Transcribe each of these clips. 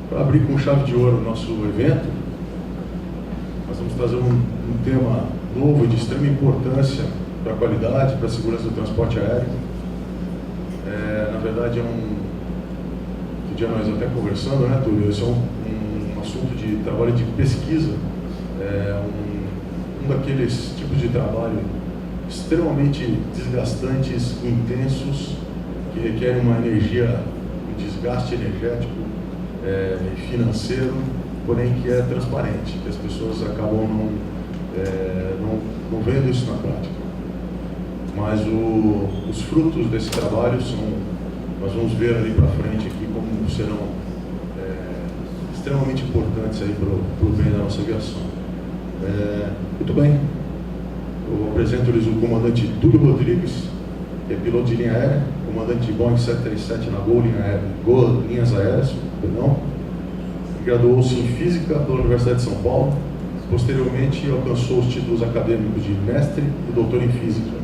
Para abrir com chave de ouro o nosso evento, nós vamos trazer um tema novo de extrema importância para a qualidade, para a segurança do transporte aéreo. Na verdade, que dia nós até conversando, né, Túlio? Esse é um assunto de trabalho de pesquisa, um daqueles tipos de trabalho extremamente desgastantes, intensos, que requerem uma energia, um desgaste energético e financeiro, porém que é transparente, que as pessoas acabam não vendo isso na prática. Mas os frutos desse trabalho nós vamos ver ali para frente aqui como serão extremamente importantes aí para o bem da nossa aviação. Muito bem, eu apresento-lhes o comandante Túlio Rodrigues, que é piloto de linha aérea, comandante de Boeing 737 na Gol Linhas Aéreas, graduou-se em Física pela Universidade de São Paulo, posteriormente alcançou os títulos acadêmicos de mestre e doutor em Física.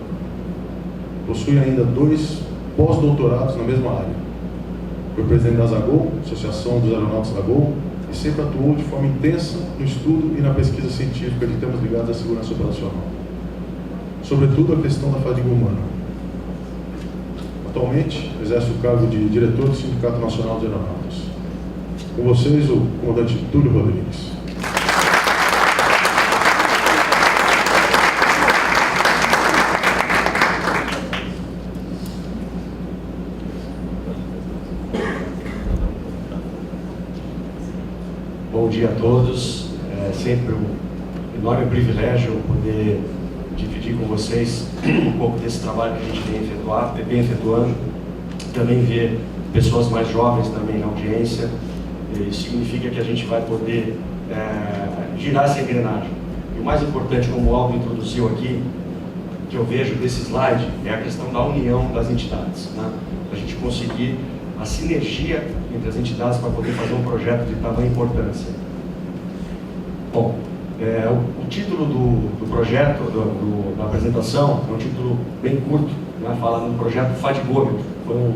Possui ainda 2 pós-doutorados na mesma área. Foi presidente da Zagol, Associação dos Aeronautas da Gol, e sempre atuou de forma intensa no estudo e na pesquisa científica de temas ligados à segurança operacional, sobretudo a questão da fadiga humana. Atualmente, exerce o cargo de diretor do Sindicato Nacional dos Aeronautas. Com vocês, o comandante Túlio Rodrigues. Bom dia a todos. É sempre um enorme privilégio poder dividir com vocês um pouco desse trabalho que a gente vem efetuando. Também ver pessoas mais jovens também na audiência. Isso significa que a gente vai poder girar essa engrenagem. E o mais importante, como o Aldo introduziu aqui, que eu vejo desse slide, é a questão da união das entidades, né? Para a gente conseguir a sinergia entre as entidades para poder fazer um projeto de tamanha importância. Bom, o título do projeto, da apresentação, é um título bem curto, né? Fala no projeto Fadigômetro. Foi o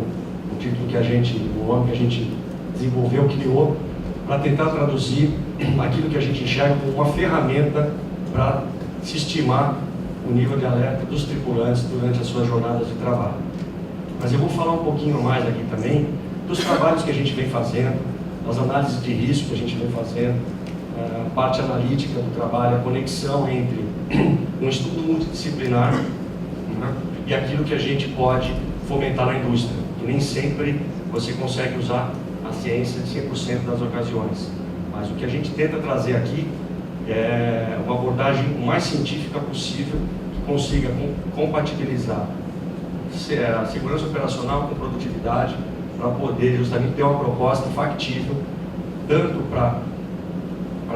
título que o nome que a gente desenvolveu, criou, para tentar traduzir aquilo que a gente enxerga como uma ferramenta para se estimar o nível de alerta dos tripulantes durante as suas jornadas de trabalho. Mas eu vou falar um pouquinho mais aqui também dos trabalhos que a gente vem fazendo, das análises de risco que a gente vem fazendo, a parte analítica do trabalho, a conexão entre um estudo multidisciplinar, né, e aquilo que a gente pode fomentar na indústria, que nem sempre você consegue usar a ciência de 100% das ocasiões. Mas o que a gente tenta trazer aqui é uma abordagem o mais científica possível, que consiga compatibilizar a segurança operacional com produtividade, para poder justamente ter uma proposta factível, tanto para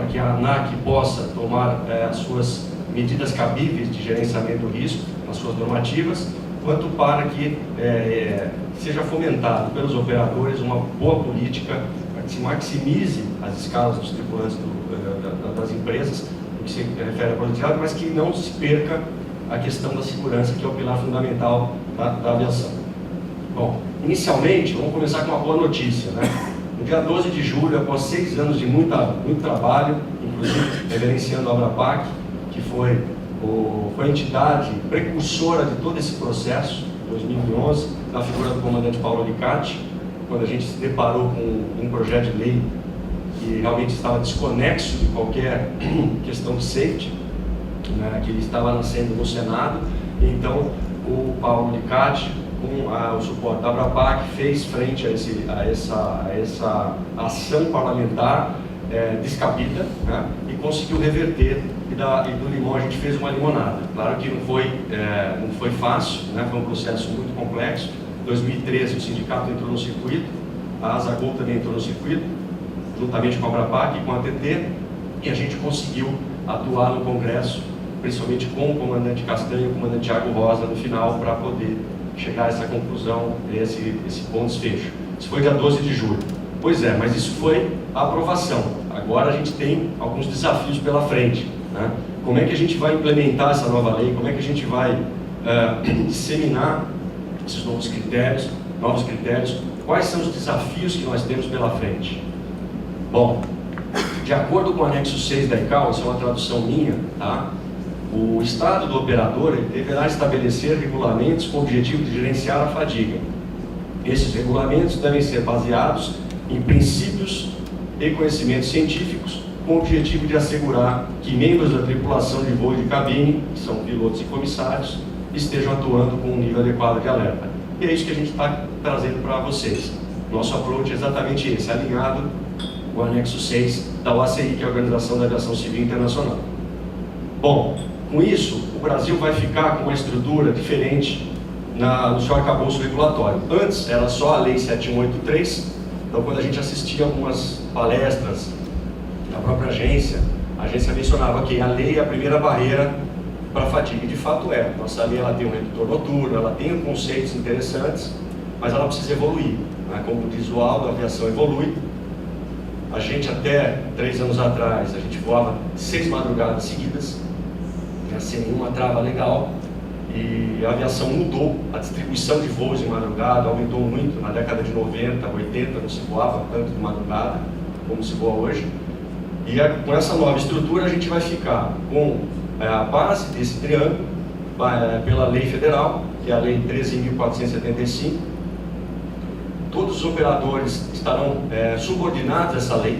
que a ANAC possa tomar as suas medidas cabíveis de gerenciamento do risco, as suas normativas, quanto para que seja fomentado pelos operadores uma boa política para que se maximize as escalas dos tripulantes das empresas, no que se refere à produtividade, mas que não se perca a questão da segurança, que é o pilar fundamental da aviação. Bom, inicialmente, vamos começar com uma boa notícia, né? No dia 12 de julho, após 6 anos de muito trabalho, inclusive reverenciando a Abrapac, que foi a entidade precursora de todo esse processo, em 2011, na figura do comandante Paulo Alicate, quando a gente se deparou com um projeto de lei que realmente estava desconexo de qualquer questão de safety, né, que ele estava nascendo no Senado. Então, o Paulo Alicate, com o suporte da Abrapac, fez frente a essa ação parlamentar descabida, né, e conseguiu reverter, e do limão a gente fez uma limonada. Claro que não foi fácil, né, foi um processo muito complexo. Em 2013 o sindicato entrou no circuito, a Zagol também entrou no circuito, juntamente com a Abrapac e com a ATT, e a gente conseguiu atuar no Congresso, principalmente com o comandante Castanho e o comandante Thiago Rosa no final, para poder chegar a essa conclusão, esse bom desfecho. Isso foi dia 12 de julho. Pois é, mas isso foi a aprovação. Agora a gente tem alguns desafios pela frente, né? Como é que a gente vai implementar essa nova lei? Como é que a gente vai disseminar esses novos critérios? Quais são os desafios que nós temos pela frente? Bom, de acordo com o anexo 6 da ICAO, isso é uma tradução minha, tá? O estado do operador deverá estabelecer regulamentos com o objetivo de gerenciar a fadiga. Esses regulamentos devem ser baseados em princípios e conhecimentos científicos, com o objetivo de assegurar que membros da tripulação de voo e de cabine, que são pilotos e comissários, estejam atuando com um nível adequado de alerta. E é isso que a gente está trazendo para vocês. Nosso approach é exatamente esse, alinhado com o anexo 6 da OACI, que é a Organização da Aviação Civil Internacional. Bom, com isso, o Brasil vai ficar com uma estrutura diferente no seu arcabouço regulatório. Antes era só a Lei 7183, então quando a gente assistia algumas palestras da própria agência, a agência mencionava que a lei é a primeira barreira para a fadiga. E de fato é. Nossa lei ela tem um redutor noturno, ela tem conceitos interessantes, mas ela precisa evoluir. Né? Como o visual da aviação evolui, a gente até 3 anos atrás, a gente voava 6 madrugadas seguidas, sem nenhuma trava legal, e a aviação mudou, a distribuição de voos de madrugada aumentou muito. Na década de 90, 80 não se voava tanto de madrugada como se voa hoje, e com essa nova estrutura a gente vai ficar com a base desse triângulo pela lei federal, que é a lei 13.475. Todos os operadores estarão subordinados a essa lei,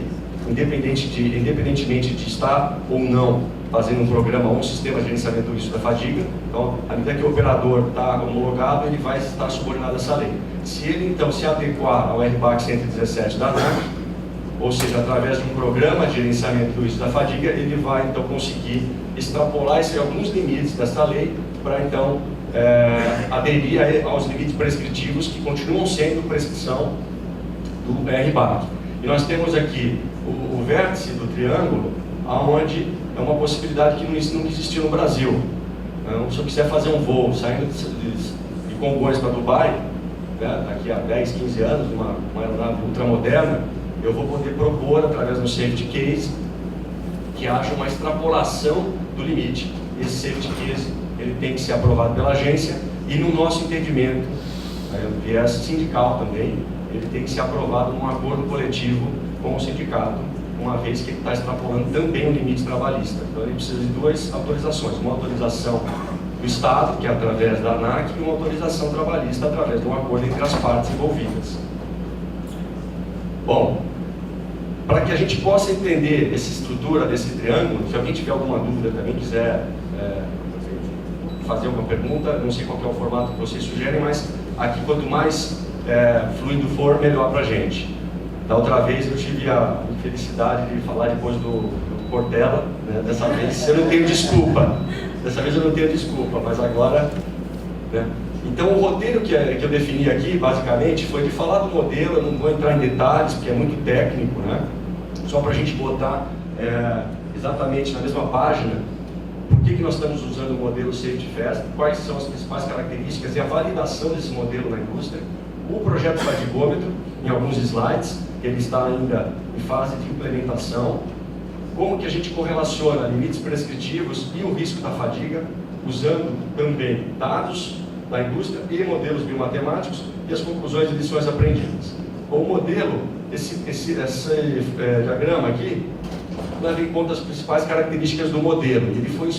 independentemente de estar ou não fazendo um programa ou um sistema de gerenciamento do risco da fadiga. Então, à medida que o operador está homologado, ele vai estar subordinado a essa lei. Se ele, então, se adequar ao RBAC 117 da ANAC, ou seja, através de um programa de gerenciamento do risco da fadiga, ele vai, então, conseguir extrapolar alguns limites dessa lei para, então, aderir aos limites prescritivos que continuam sendo prescrição do RBAC. E nós temos aqui o vértice do triângulo, onde é uma possibilidade que não existiu no Brasil. Então, se eu quiser fazer um voo saindo de Congonhas para Dubai, né, daqui a 10, 15 anos, uma aeronave ultramoderna, eu vou poder propor, através do safety case, que haja uma extrapolação do limite. Esse safety case ele tem que ser aprovado pela agência e, no nosso entendimento, viés sindical também, ele tem que ser aprovado num acordo coletivo com o sindicato, uma vez que ele está extrapolando também o limite trabalhista. Então ele precisa de 2 autorizações, uma autorização do Estado, que é através da ANAC, e uma autorização trabalhista através de um acordo entre as partes envolvidas. Bom, para que a gente possa entender essa estrutura desse triângulo, se alguém tiver alguma dúvida também, quiser fazer alguma pergunta, não sei qual é o formato que vocês sugerem, mas aqui quanto mais fluido for, melhor para a gente. Da outra vez eu tive a infelicidade de falar depois do Portela, né? Dessa vez eu não tenho desculpa. Mas agora... Né? Então o roteiro que eu defini aqui, basicamente, foi de falar do modelo. Eu não vou entrar em detalhes, porque é muito técnico, né? Só para a gente botar exatamente na mesma página por que nós estamos usando o modelo Safety First, quais são as principais características e a validação desse modelo na indústria, o projeto fadigômetro, em alguns slides, ele está ainda em fase de implementação, como que a gente correlaciona limites prescritivos e o risco da fadiga, usando também dados da indústria e modelos biomatemáticos e as conclusões e lições aprendidas. O modelo, esse diagrama aqui, leva em conta as principais características do modelo. Ele foi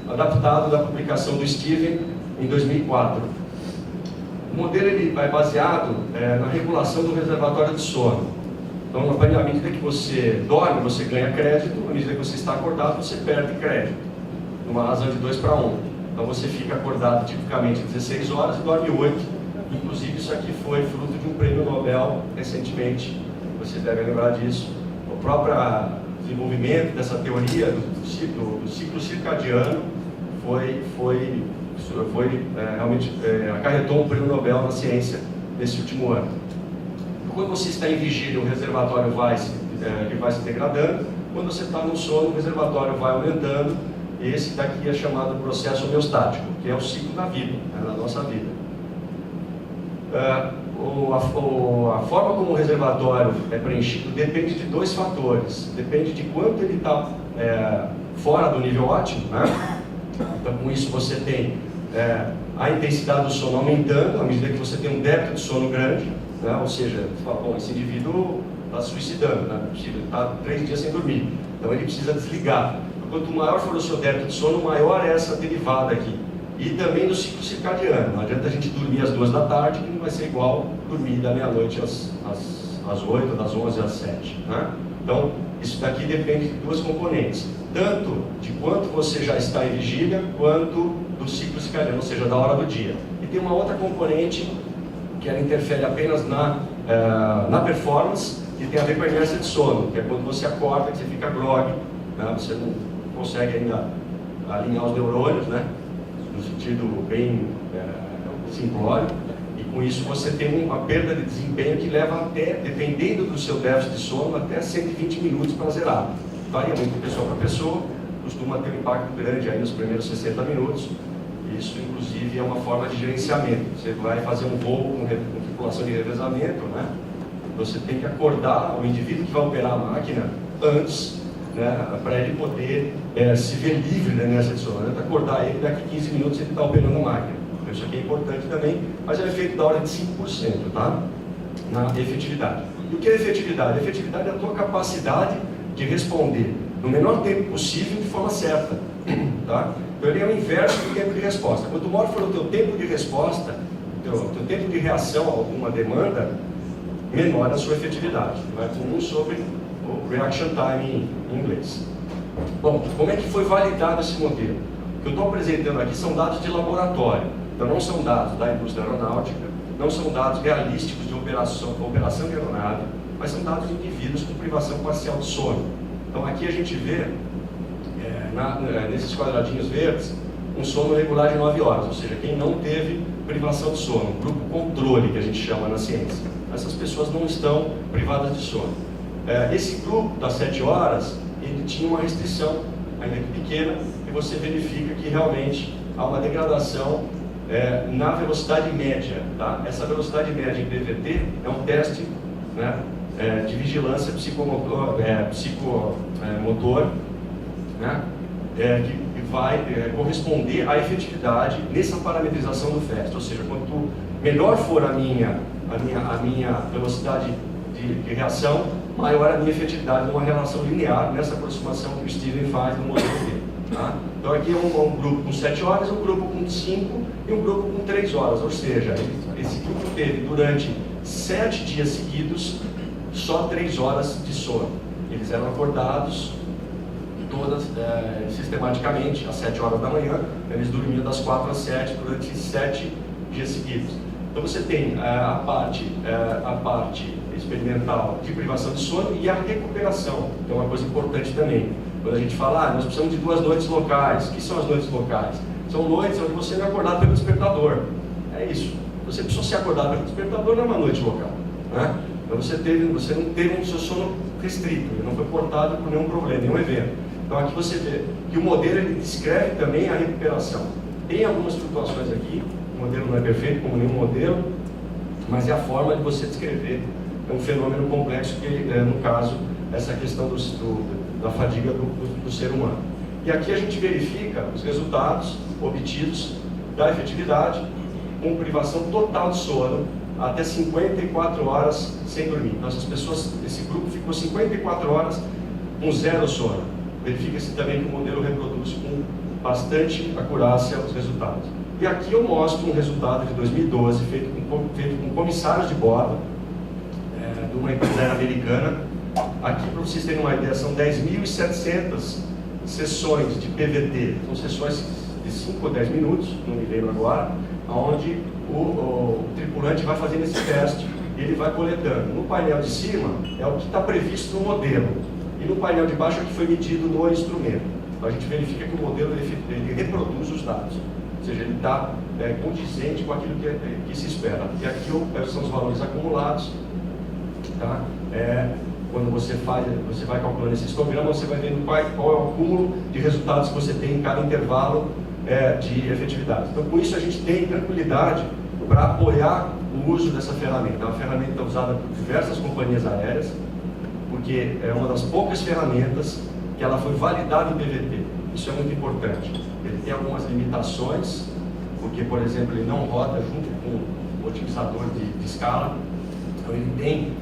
adaptado da publicação do Steven em 2004. O modelo ele é baseado na regulação do reservatório de sono. Então, à medida que você dorme, você ganha crédito, à medida que você está acordado, você perde crédito, numa razão de 2 para 1. Então, você fica acordado tipicamente 16 horas e dorme 8. Inclusive, isso aqui foi fruto de um prêmio Nobel recentemente, vocês devem lembrar disso. O próprio desenvolvimento dessa teoria do ciclo circadiano realmente acarretou um prêmio Nobel na ciência nesse último ano. Quando você está em vigília, o reservatório vai se degradando. Quando você está no sono, o reservatório vai aumentando. Esse daqui é chamado processo homeostático, que é o ciclo da vida, da nossa vida. A forma como o reservatório é preenchido depende de 2 fatores. Depende de quanto ele está fora do nível ótimo, né? Então, com isso você tem a intensidade do sono aumentando, à medida que você tem um débito de sono grande, né? Ou seja, você fala, bom, esse indivíduo está se suicidando, né? Ele está 3 dias sem dormir, então ele precisa desligar. Quanto maior for o seu débito de sono, maior é essa derivada aqui. E também do ciclo circadiano. Não adianta a gente dormir às 2 da tarde, que não vai ser igual dormir da meia-noite às 8, das 11 às 7. Né? Então, isso daqui depende de 2 componentes. Tanto de quanto você já está em vigília, quanto do ciclo circadiano, ou seja, da hora do dia. E tem uma outra componente que ela interfere apenas na performance, que tem a ver com a inércia de sono, que é quando você acorda, que você fica grog, né? Você não consegue ainda alinhar os neurônios, né? No sentido bem simplório, e com isso você tem uma perda de desempenho que leva até, dependendo do seu déficit de sono, até 120 minutos para zerar. Varia muito de pessoa para pessoa, costuma ter um impacto grande aí nos primeiros 60 minutos. Isso, inclusive, é uma forma de gerenciamento. Você vai fazer um voo com tripulação de revezamento, né? Você tem que acordar o indivíduo que vai operar a máquina antes, né, para ele poder se ver livre da inércia de sono. Né? Acordar ele, daqui a 15 minutos ele está operando a máquina. Então, isso aqui é importante também, mas é feito da ordem de 5%, tá? Na efetividade. E o que é efetividade? A efetividade é a tua capacidade de responder no menor tempo possível de forma certa, tá? Então, ele é o inverso do tempo de resposta. Quanto maior for o teu tempo de resposta, teu tempo de reação a alguma demanda, menor a sua efetividade. Não é comum sobre o reaction time em inglês. Bom, como é que foi validado esse modelo? O que eu estou apresentando aqui são dados de laboratório. Então, não são dados da indústria aeronáutica, não são dados realísticos de operação de aeronave, mas são dados de indivíduos com privação parcial de sono. Então, aqui a gente vê, nesses quadradinhos verdes, um sono regular de 9 horas, ou seja, quem não teve privação de sono, um grupo controle que a gente chama na ciência. Essas pessoas não estão privadas de sono. Esse grupo das 7 horas, ele tinha uma restrição, ainda que pequena, e você verifica que realmente há uma degradação na velocidade média. Tá? Essa velocidade média em PVT é um teste, né, de vigilância psicomotor, né, que vai corresponder à efetividade nessa parametrização do FAST. Ou seja, quanto melhor for a minha velocidade de reação, maior a minha efetividade numa relação linear nessa aproximação que o Steven faz no modelo dele. Tá? Então aqui é um grupo com 7 horas, um grupo com 5 e um grupo com 3 horas. Ou seja, esse grupo teve durante 7 dias seguidos só 3 horas de sono. Eles eram acordados todas sistematicamente às 7 horas da manhã, eles dormiam das 4 às 7 durante 7 dias seguidos. Então você tem a parte experimental de privação de sono e a recuperação, que é uma coisa importante também. Quando a gente fala, nós precisamos de 2 noites locais. O que são as noites locais? São noites onde você não é acordado pelo despertador. É isso. Você precisou ser acordado pelo despertador, não é uma noite local. Né? Então você não teve um seu sono restrito, ele não foi cortado por nenhum problema, nenhum evento. Então aqui você vê que o modelo ele descreve também a recuperação. Tem algumas flutuações aqui, o modelo não é perfeito como nenhum modelo, mas é a forma de você descrever um fenômeno complexo que, no caso, essa questão da fadiga do ser humano. E aqui a gente verifica os resultados obtidos da efetividade com privação total de sono até 54 horas sem dormir. Então esse grupo ficou 54 horas com 0 sono. Verifica-se também que o modelo reproduz com bastante acurácia os resultados. E aqui eu mostro um resultado de 2012 feito com comissários de bordo de uma empresa americana. Aqui, para vocês terem uma ideia, são 10.700 sessões de PVT. São sessões de 5 ou 10 minutos, não me lembro agora, onde o tripulante vai fazendo esse teste e ele vai coletando. No painel de cima é o que está previsto no modelo. E no painel de baixo é o que foi medido no instrumento. Então a gente verifica que o modelo ele reproduz os dados. Ou seja, ele está condizente com aquilo que se espera. E aqui são os valores acumulados. Tá? Quando você vai calculando esse histograma, você vai vendo qual é o acúmulo de resultados que você tem em cada intervalo de efetividade. Então, com isso, a gente tem tranquilidade para apoiar o uso dessa ferramenta. É uma ferramenta usada por diversas companhias aéreas, porque é uma das poucas ferramentas que ela foi validada em PVT. Isso é muito importante. Ele tem algumas limitações, porque, por exemplo, ele não roda junto com o otimizador de escala. Então, ele tem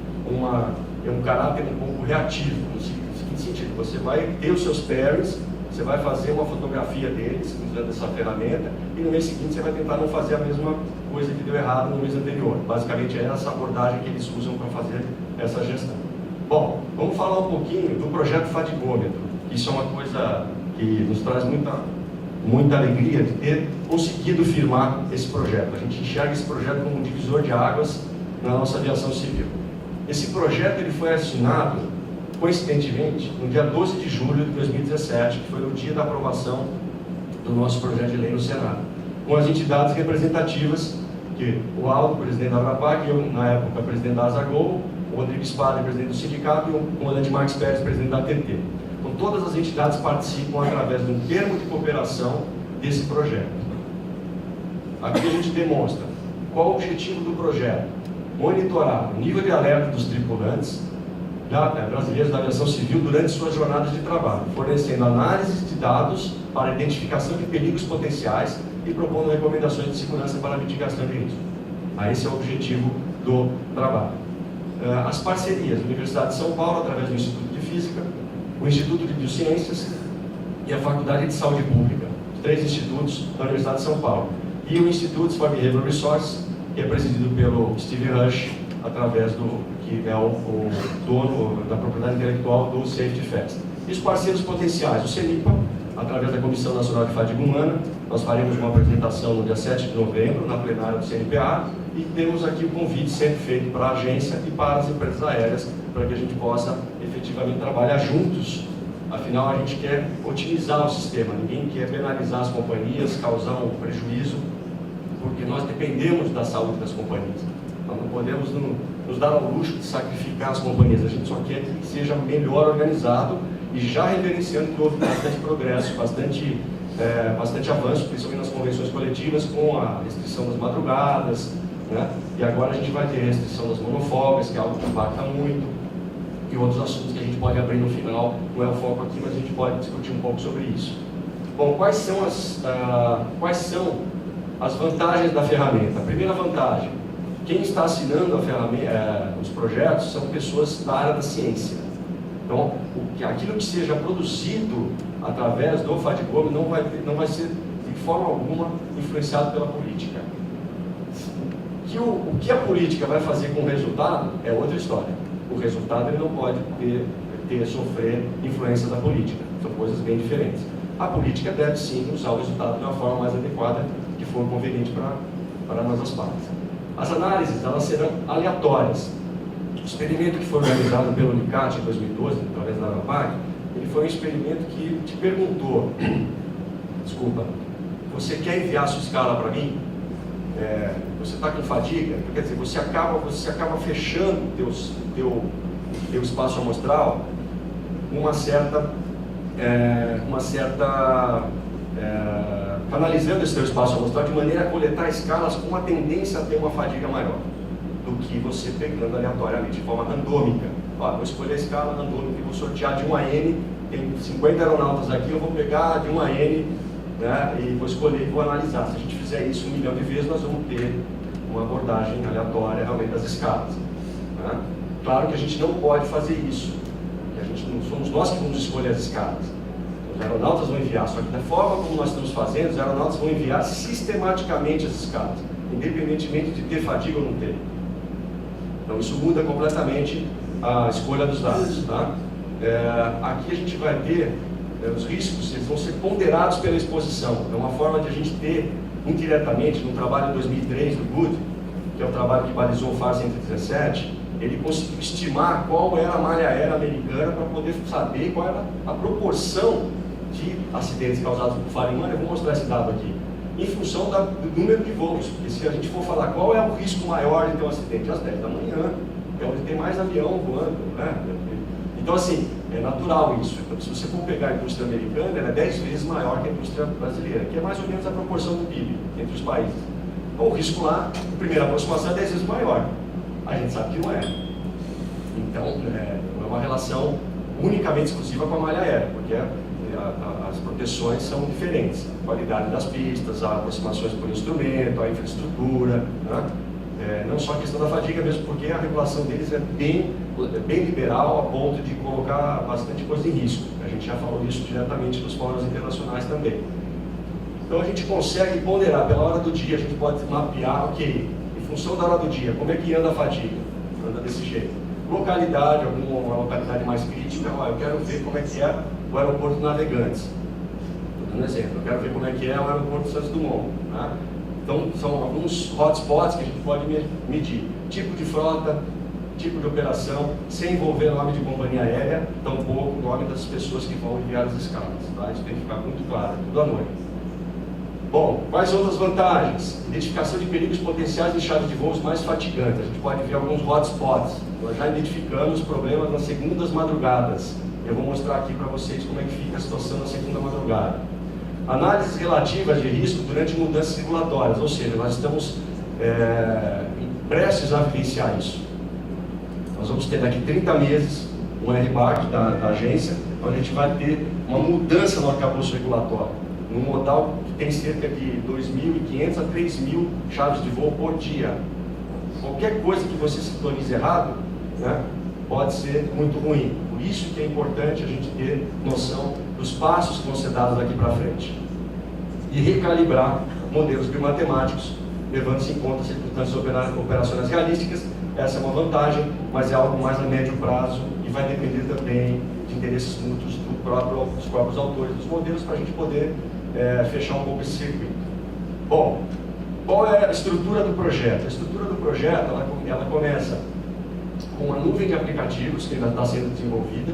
é um caráter um pouco reativo, no seguinte sentido: você vai ter os seus pairings, você vai fazer uma fotografia deles usando essa ferramenta, e no mês seguinte você vai tentar não fazer a mesma coisa que deu errado no mês anterior. Basicamente é essa abordagem que eles usam para fazer essa gestão. Bom, vamos falar um pouquinho do projeto Fadigômetro. Isso é uma coisa que nos traz muita alegria de ter conseguido firmar esse projeto. A gente enxerga esse projeto como um divisor de águas na nossa aviação civil. Esse projeto ele foi assinado, coincidentemente, no dia 12 de julho de 2017, que foi o dia da aprovação do nosso projeto de lei no Senado, com as entidades representativas, que o Aldo, presidente da ABRAPAC, eu, na época, presidente da Azagol, o Rodrigo Spada, presidente do sindicato, e o comandante Marcos Pérez, presidente da ATT. Então, todas as entidades participam através de um termo de cooperação desse projeto. Aqui a gente demonstra qual o objetivo do projeto: monitorar o nível de alerta dos tripulantes brasileiros da aviação civil durante suas jornadas de trabalho, fornecendo análises de dados para identificação de perigos potenciais e propondo recomendações de segurança para mitigação de risco. Esse é o objetivo do trabalho. As parcerias: a Universidade de São Paulo, através do Instituto de Física, o Instituto de Biociências e a Faculdade de Saúde Pública, 3 institutos da Universidade de São Paulo, e o Instituto for Behavioral Resources, que é presidido pelo Steve Rush, através que é o dono da propriedade intelectual do Safety Fest. E os parceiros potenciais: o CENIPA, através da Comissão Nacional de Fadiga Humana. Nós faremos uma apresentação no dia 7 de novembro, na plenária do CNPA, e temos aqui o convite sempre feito para a agência e para as empresas aéreas, para que a gente possa efetivamente trabalhar juntos. Afinal, a gente quer otimizar o sistema, ninguém quer penalizar as companhias, causar um prejuízo, porque nós dependemos da saúde das companhias. Nós não podemos nos dar ao luxo de sacrificar as companhias, a gente só quer que seja melhor organizado, e já reverenciando que houve bastante progresso, bastante avanço, principalmente nas convenções coletivas, com a restrição das madrugadas, né? E agora a gente vai ter a restrição das monofolgas, que é algo que impacta muito, e outros assuntos que a gente pode abrir no final. Não é o foco aqui, mas a gente pode discutir um pouco sobre isso. Bom, quais são as vantagens da ferramenta? A primeira vantagem: quem está assinando a ferramenta, os projetos, são pessoas da área da ciência. Então, aquilo que seja produzido através do Fadigômetro não vai ser de forma alguma influenciado pela política. O que a política vai fazer com o resultado é outra história. O resultado ele não pode sofrer influência da política. São coisas bem diferentes. A política deve sim usar o resultado de uma forma mais adequada, que for conveniente para ambas as partes. As análises elas serão aleatórias. O experimento que foi organizado pelo UNICAT em 2012, através da ABRAPAC, ele foi um experimento que te perguntou: desculpa, você quer enviar a sua escala para mim? Você está com fadiga? Quer dizer, você acaba fechando o teu espaço amostral com canalizando esse teu espaço amostral de maneira a coletar escalas com uma tendência a ter uma fadiga maior do que você pegando aleatoriamente, de forma randômica. Vou escolher a escala randômica e vou sortear de 1 a N, tem 50 aeronautas aqui, eu vou pegar de 1 a N, né, e vou escolher e vou analisar. Se a gente fizer isso 1 milhão de vezes, nós vamos ter uma abordagem aleatória realmente das escalas. Né? Claro que a gente não pode fazer isso, porque não somos nós que vamos escolher as escalas. Os aeronautas vão enviar, só que da forma como nós estamos fazendo, os aeronautas vão enviar sistematicamente as escalas, independentemente de ter fadiga ou não ter. Então isso muda completamente a escolha dos dados. Tá? Aqui a gente vai ter os riscos, eles vão ser ponderados pela exposição. É uma forma de a gente ter, indiretamente, no trabalho de 2003 do Good, que é o trabalho que balizou o FAR 117, ele conseguiu estimar qual era a malha aérea americana para poder saber qual era a proporção de acidentes causados por falha humana. Eu vou mostrar esse dado aqui. Em função do número de voos, porque se a gente for falar qual é o risco maior de ter um acidente, às 10 da manhã, é onde tem mais avião voando, né? Então, assim, é natural isso. Então, se você for pegar a indústria americana, ela é 10 vezes maior que a indústria brasileira, que é mais ou menos a proporção do PIB entre os países. Então, o risco lá, a primeira aproximação é 10 vezes maior. A gente sabe que não é. Então, não é uma relação unicamente exclusiva com a malha aérea, porque as proteções são diferentes. A qualidade das pistas, as aproximações por instrumento, a infraestrutura, né? Não só a questão da fadiga mesmo, porque a regulação deles é bem bem liberal a ponto de colocar bastante coisa em risco. A gente já falou isso diretamente nos fóruns internacionais também. Então a gente consegue ponderar pela hora do dia, a gente pode mapear, ok, em função da hora do dia, como é que anda a fadiga? Anda desse jeito. Localidade, alguma localidade mais crítica, eu quero ver como é que é o aeroporto de Navegantes. Estou dando um exemplo, eu quero ver como é que é o aeroporto Santos Dumont. Né? Então são alguns hotspots que a gente pode medir. Tipo de frota, tipo de operação, sem envolver nome de companhia aérea, tampouco o nome das pessoas que vão enviar as escalas. Tá? Isso tem que ficar muito claro, tudo à noite. Bom, quais outras vantagens? Identificação de perigos potenciais em chave de voos mais fatigantes. A gente pode ver alguns hotspots. Nós já identificamos problemas nas segundas madrugadas. Eu vou mostrar aqui para vocês como é que fica a situação na segunda madrugada. Análises relativas de risco durante mudanças regulatórias, ou seja, nós estamos prestes a vivenciar isso. Nós vamos ter daqui 30 meses um RBAC da agência, onde a gente vai ter uma mudança no arcabouço regulatório. Num modal que tem cerca de 2.500 a 3.000 chaves de voo por dia. Qualquer coisa que você sintonize errado, né, pode ser muito ruim. Por isso que é importante a gente ter noção dos passos que vão ser dados daqui para frente. E recalibrar modelos biomatemáticos, levando-se em conta circunstâncias operacionais realísticas. Essa é uma vantagem, mas é algo mais a médio prazo e vai depender também de interesses mútuos dos próprios autores dos modelos para a gente poder fechar um pouco esse circuito. Bom, qual é a estrutura do projeto? A estrutura do projeto ela começa com uma nuvem de aplicativos que ainda está sendo desenvolvida.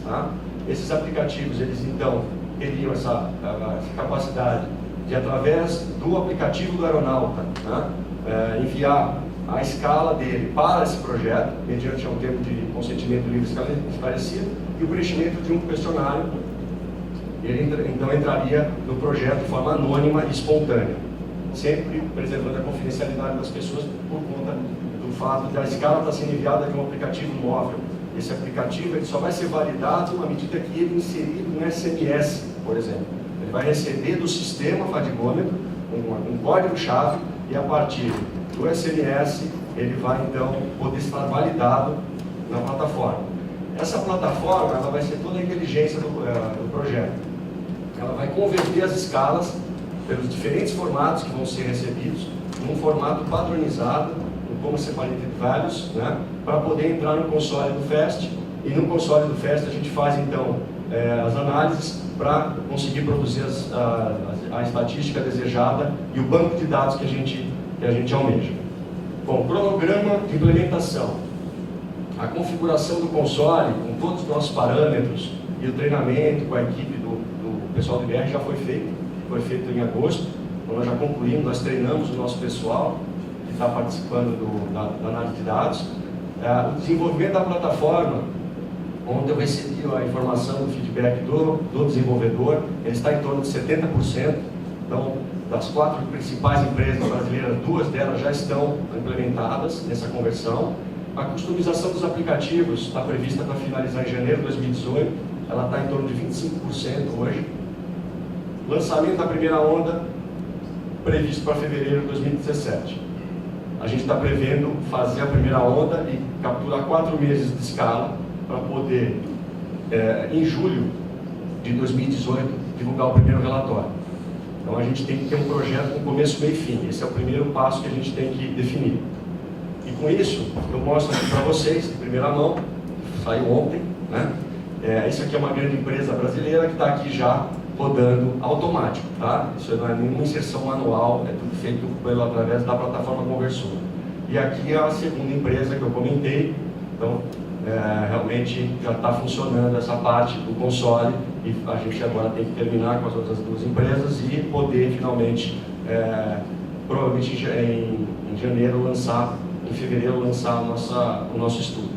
Tá? Esses aplicativos, eles então teriam essa capacidade de, através do aplicativo do aeronauta, tá? Enviar a escala dele para esse projeto, mediante um termo de consentimento livre esclarecido e o preenchimento de um questionário. Ele então entraria no projeto de forma anônima e espontânea, sempre preservando a confidencialidade das pessoas por conta do fato da escala estar sendo enviada de um aplicativo móvel. Esse aplicativo ele só vai ser validado à medida que ele inserir um SMS, por exemplo. Ele vai receber do sistema fadigômetro um código-chave e a partir do SMS ele vai então poder estar validado na plataforma. Essa plataforma ela vai ser toda a inteligência do projeto. Ela vai converter as escalas pelos diferentes formatos que vão ser recebidos num formato padronizado, no Common Separated Values, né, para poder entrar no console do FAST. E no console do FAST a gente faz então as análises para conseguir produzir a estatística desejada e o banco de dados que a gente almeja. Bom, cronograma de implementação. A configuração do console, com todos os nossos parâmetros e o treinamento com a equipe do pessoal do IBR já foi feito em agosto. Então nós já concluímos, nós treinamos o nosso pessoal que está participando da análise de dados. O desenvolvimento da plataforma, ontem eu recebi a informação do feedback do desenvolvedor, ele está em torno de 70%. Então, das 4 principais empresas brasileiras, 2 delas já estão implementadas nessa conversão. A customização dos aplicativos está prevista para finalizar em janeiro de 2018, ela está em torno de 25% hoje. Lançamento da primeira onda, previsto para fevereiro de 2017. A gente está prevendo fazer a primeira onda e capturar 4 meses de escala para poder, em julho de 2018, divulgar o primeiro relatório. Então a gente tem que ter um projeto com começo, meio e fim. Esse é o primeiro passo que a gente tem que definir. E com isso, eu mostro aqui para vocês, de primeira mão, saiu ontem, né? Isso aqui é uma grande empresa brasileira que está aqui já rodando automático, tá? Isso não é nenhuma inserção manual, é tudo feito através da plataforma Conversor. E aqui é a segunda empresa que eu comentei, então realmente já está funcionando essa parte do console e a gente agora tem que terminar com as outras 2 empresas e poder finalmente, provavelmente em janeiro lançar, em fevereiro lançar o nosso estudo.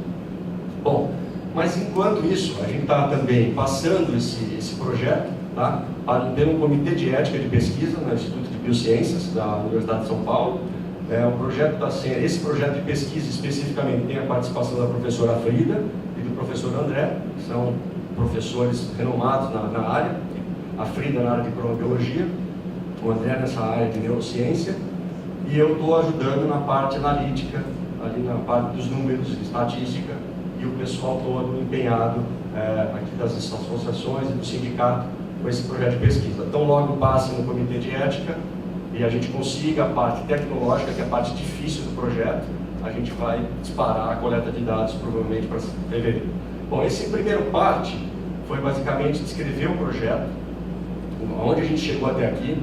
Bom, mas enquanto isso, a gente está também passando esse projeto, tá, pelo Comitê de Ética de Pesquisa no Instituto de Biociências da Universidade de São Paulo. Esse projeto de pesquisa especificamente tem a participação da professora Frida e do professor André, que são professores renomados na área. A Frida na área de cronobiologia, o André nessa área de neurociência, e eu estou ajudando na parte analítica, ali na parte dos números, estatística e o pessoal todo empenhado aqui das associações e do sindicato com esse projeto de pesquisa. Então, logo passe no comitê de ética e a gente consiga a parte tecnológica, que é a parte difícil do projeto, a gente vai disparar a coleta de dados provavelmente para fevereiro. Bom, essa primeira parte foi basicamente descrever o projeto, onde a gente chegou até aqui,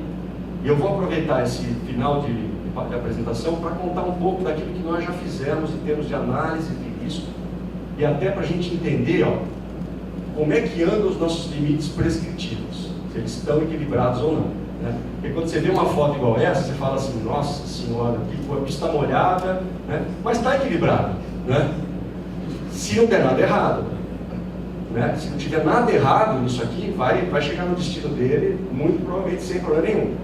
e eu vou aproveitar esse final de apresentação para contar um pouco daquilo que nós já fizemos em termos de análise de risco e até para a gente entender como é que andam os nossos limites prescritivos, se eles estão equilibrados ou não. Né? Porque quando você vê uma foto igual essa, você fala assim, nossa senhora, a pista está molhada, né? Mas está equilibrado. Né? Se não der nada errado, né? Se não tiver nada errado nisso aqui, vai chegar no destino dele, muito provavelmente sem problema nenhum.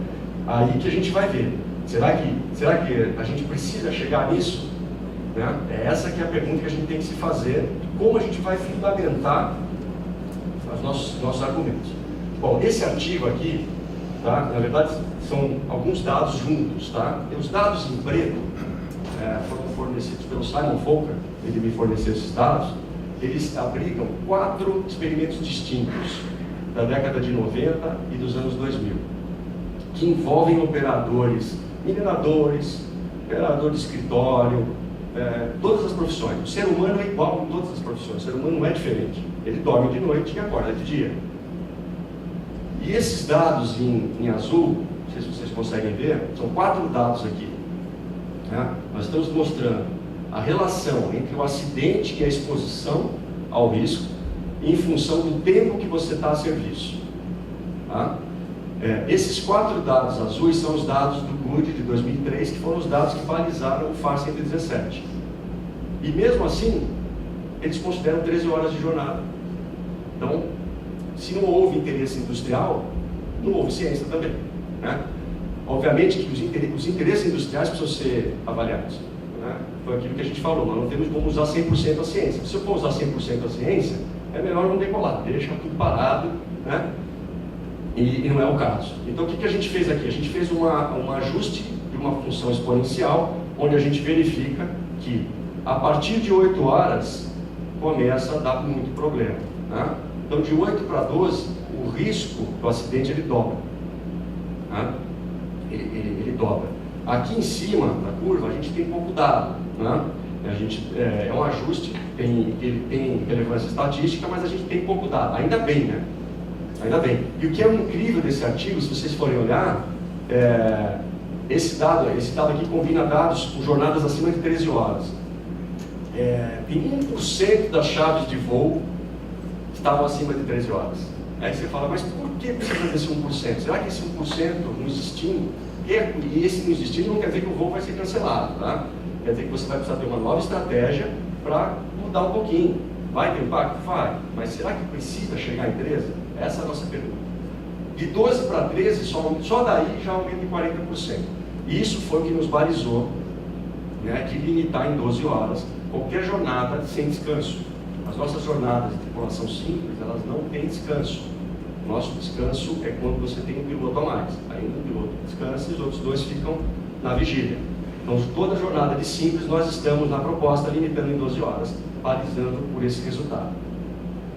Aí que a gente vai ver. Será que a gente precisa chegar nisso? Né? É essa que é a pergunta que a gente tem que se fazer, como a gente vai fundamentar os nossos argumentos. Bom, esse artigo aqui, tá? Na verdade, são alguns dados juntos. Tá? E os dados em preto foram fornecidos pelo Simon Folker, ele me forneceu esses dados. Eles abrigam 4 experimentos distintos da década de 90 e dos anos 2000, que envolvem operadores, mineradores, operador de escritório, todas as profissões. O ser humano é igual em todas as profissões, o ser humano não é diferente. Ele dorme de noite e acorda de dia. E esses dados em azul, não sei se vocês conseguem ver, são 4 dados aqui. Né? Nós estamos mostrando a relação entre o acidente e a exposição ao risco em função do tempo que você está a serviço. Tá? Esses 4 dados azuis são os dados do GUD de 2003, que foram os dados que balizaram o FAR 117. E mesmo assim, eles consideram 13 horas de jornada. Então, se não houve interesse industrial, não houve ciência também. Né? Obviamente que os interesses industriais precisam ser avaliados. Né? Foi aquilo que a gente falou, nós não temos como usar 100% a ciência. Se eu for usar 100% a ciência, é melhor não decolar, deixa tudo parado, né? E não é o caso. Então, o que a gente fez aqui? A gente fez um ajuste de uma função exponencial, onde a gente verifica que, a partir de 8 horas, começa a dar muito problema. Né? Então, de 8 para 12, o risco do acidente, ele dobra. Né? Ele dobra. Aqui em cima da curva, a gente tem pouco dado. Né? É um ajuste, ele tem relevância estatística, mas a gente tem pouco dado. Ainda bem, né? Ainda bem. E o que é incrível desse artigo, se vocês forem olhar, esse dado aqui combina dados com jornadas acima de 13 horas. Tem 1% das chaves de voo que estavam acima de 13 horas. Aí você fala, mas por que precisa desse 1%? Será que esse 1% não existindo? E esse não existindo não quer dizer que o voo vai ser cancelado, tá? Quer dizer que você vai precisar ter uma nova estratégia para mudar um pouquinho. Vai ter impacto? Vai. Mas será que precisa chegar em 13? Essa é a nossa pergunta. De 12 para 13, só daí já aumenta em 40%. E isso foi o que nos balizou, né, de limitar em 12 horas qualquer jornada sem descanso. As nossas jornadas de tripulação simples, elas não têm descanso. O nosso descanso é quando você tem um piloto a mais. Aí um piloto descansa e os outros 2 ficam na vigília. Então, toda jornada de simples, nós estamos na proposta limitando em 12 horas, balizando por esse resultado.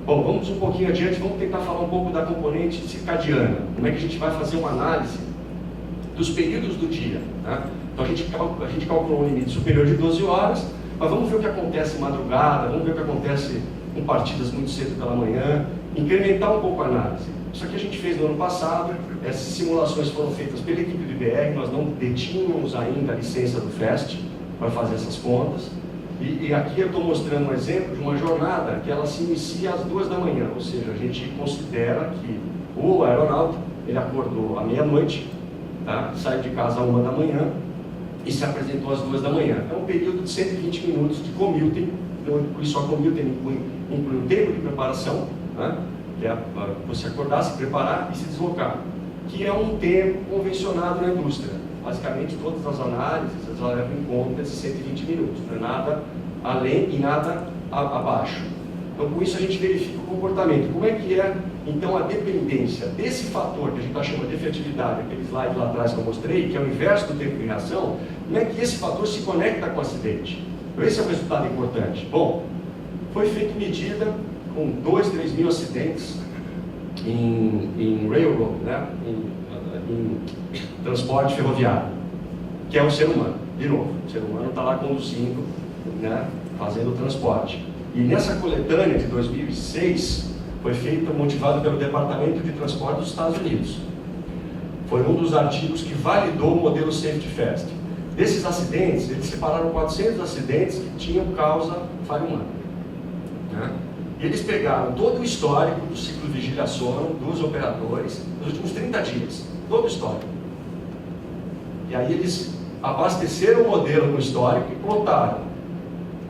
Bom, vamos um pouquinho adiante, vamos tentar falar um pouco da componente circadiana. Como é que a gente vai fazer uma análise dos períodos do dia. Né? Então, a gente calculou um limite superior de 12 horas, mas vamos ver o que acontece em madrugada, vamos ver o que acontece com partidas muito cedo pela manhã, incrementar um pouco a análise. Isso aqui a gente fez no ano passado, essas simulações foram feitas pela equipe do IBR, nós não detínhamos ainda a licença do FEST para fazer essas contas. E aqui eu estou mostrando um exemplo de uma jornada que ela se inicia às 2 da manhã, ou seja, a gente considera que o aeronauta, ele acordou à meia-noite, tá? Saiu de casa à 1 da manhã e se apresentou às 2 da manhã. É um período de 120 minutos de commuting, não inclui só commuting, inclui o tempo de preparação, né? Que é você acordar, se preparar e se deslocar, que é um tempo convencionado na indústria. Basicamente, todas as análises elas levam em conta esses 120 minutos, não é nada além e nada abaixo. Então, com isso, a gente verifica o comportamento. Como é que é, então, a dependência desse fator que a gente está chamando de efetividade, aquele slide lá atrás que eu mostrei, que é o inverso do tempo de reação, como é que esse fator se conecta com o acidente? Então, esse é o resultado importante. Bom, Foi feita medida com 2, 3 mil acidentes em railroad, né? em transporte ferroviário, que é o ser humano. De novo, o ser humano está lá conduzindo, né? Fazendo o transporte. E nessa coletânea de 2006, foi feita motivada pelo Departamento de Transporte dos Estados Unidos. Foi um dos artigos que validou o modelo Safety First. Desses acidentes, eles separaram 400 acidentes que tinham causa falha humana. Né? E eles pegaram todo o histórico do ciclo de vigília-sono dos operadores nos últimos 30 dias. Todo o histórico. E aí eles abasteceram o modelo com histórico e plotaram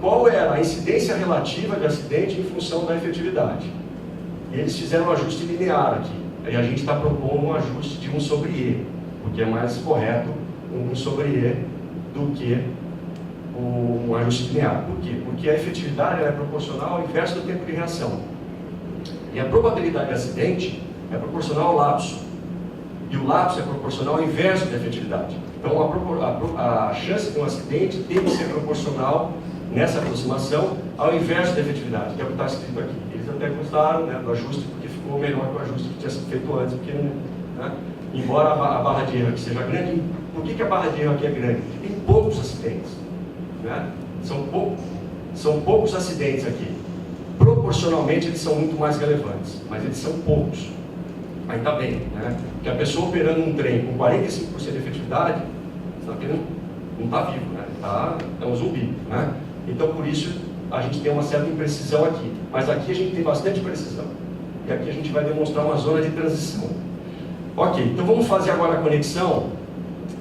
qual era a incidência relativa de acidente em função da efetividade. E eles fizeram um ajuste linear aqui. E a gente está propondo um ajuste de 1 sobre E, porque é mais correto 1 sobre E do que um ajuste linear. Por quê? Porque a efetividade é proporcional ao inverso do tempo de reação. E a probabilidade de acidente é proporcional ao lapso. E o lapso é proporcional ao inverso da efetividade. Então a chance de um acidente tem que ser proporcional nessa aproximação ao inverso da efetividade, que é o que está escrito aqui. Eles até gostaram, né, do ajuste, porque ficou melhor que o ajuste que tinha sido feito antes, porque, né, embora a barra de erro aqui seja grande, por que a barra de erro aqui é grande? Porque tem poucos acidentes. Né? São poucos acidentes aqui. Proporcionalmente eles são muito mais relevantes, mas eles são poucos. Aí está bem, né? Porque a pessoa operando um trem com 45% de efetividade, não está vivo, né? É um zumbi, né? Então, por isso, a gente tem uma certa imprecisão aqui. Mas aqui a gente tem bastante precisão. E aqui a gente vai demonstrar uma zona de transição. Ok, então vamos fazer agora a conexão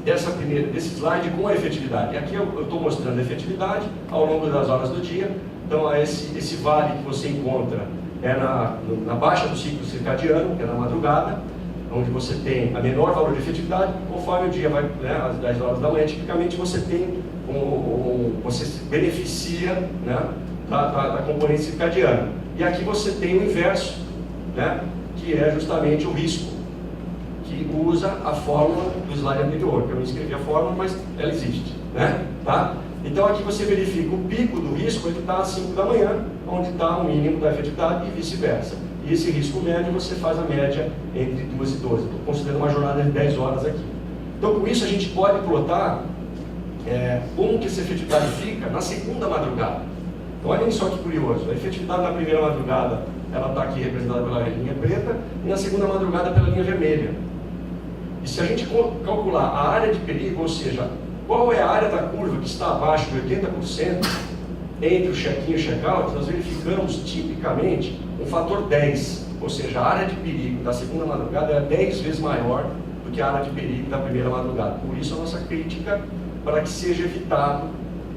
desse slide com a efetividade. E aqui eu estou mostrando a efetividade ao longo das horas do dia. Então, esse vale que você encontra é na baixa do ciclo circadiano, que é na madrugada, onde você tem a menor valor de efetividade. Conforme o dia vai, né, às 10 horas da manhã, tipicamente você tem você se beneficia, né, da componente circadiana. E aqui você tem o inverso, né, que é justamente o risco, que usa a fórmula do slide anterior, que eu não escrevi a fórmula, mas ela existe, né? Tá? Então aqui você verifica o pico do risco, ele está às 5 da manhã, onde está o mínimo da efetividade e vice-versa. E esse risco médio você faz a média entre 2 e 12. Estou considerando uma jornada de 10 horas aqui. Então com isso a gente pode plotar como que essa efetividade fica na segunda madrugada. Então olhem só que curioso, a efetividade na primeira madrugada ela está aqui representada pela linha preta e na segunda madrugada pela linha vermelha. E se a gente calcular a área de perigo, ou seja, qual é a área da curva que está abaixo de 80% entre o check-in e o check-out, nós verificamos tipicamente um fator 10, ou seja, a área de perigo da segunda madrugada é 10 vezes maior do que a área de perigo da primeira madrugada. Por isso a nossa crítica para que seja evitado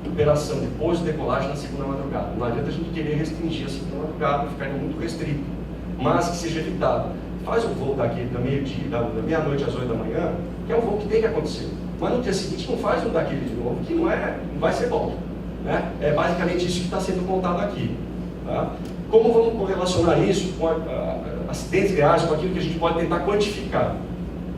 a operação de pouso e decolagem na segunda madrugada. Não adianta a gente querer restringir a segunda madrugada, ficar muito restrito, mas que seja evitado. Faz um voo daqui da meia-noite às 8 da manhã, que é um voo que tem que acontecer. Mas no dia seguinte não faz um daquele de novo, que não vai ser bom. Né? É basicamente isso que está sendo contado aqui. Tá? Como vamos correlacionar isso com acidentes reais, com aquilo que a gente pode tentar quantificar?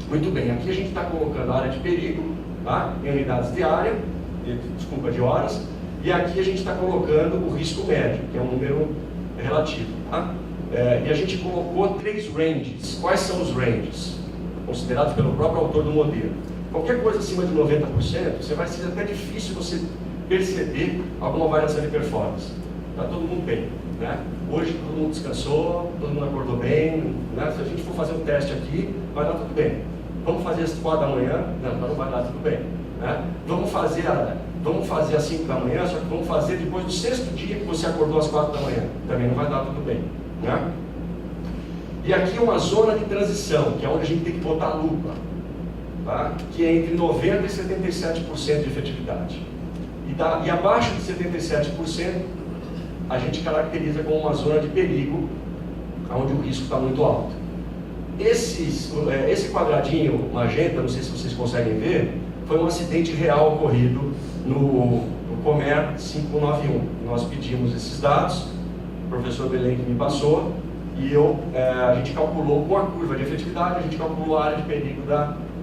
Muito bem, aqui a gente está colocando a área de perigo, tá? Em unidades de área, de horas, e aqui a gente está colocando o risco médio, que é um número relativo. Tá? E a gente colocou 3 ranges. Quais são os ranges? Considerados pelo próprio autor do modelo. Qualquer coisa acima de 90%, você vai ser até difícil você perceber alguma variação de performance. Está todo mundo bem, né? Hoje todo mundo descansou, todo mundo acordou bem, né? Se a gente for fazer um teste aqui, vai dar tudo bem. Vamos fazer às 4 da manhã? Não vai dar tudo bem, né? Vamos fazer às 5 da manhã, só que vamos fazer depois do 6º dia que você acordou às 4 da manhã. Também não vai dar tudo bem, né? E aqui uma zona de transição, que é onde a gente tem que botar a lupa, tá? Que é entre 90% e 77% de efetividade. E abaixo de 77%, a gente caracteriza como uma zona de perigo, onde o risco está muito alto. Esse quadradinho magenta, não sei se vocês conseguem ver, foi um acidente real ocorrido no Comer 591. Nós pedimos esses dados, o professor Belém que me passou, e a gente calculou com a curva de efetividade, a gente calculou a área de perigo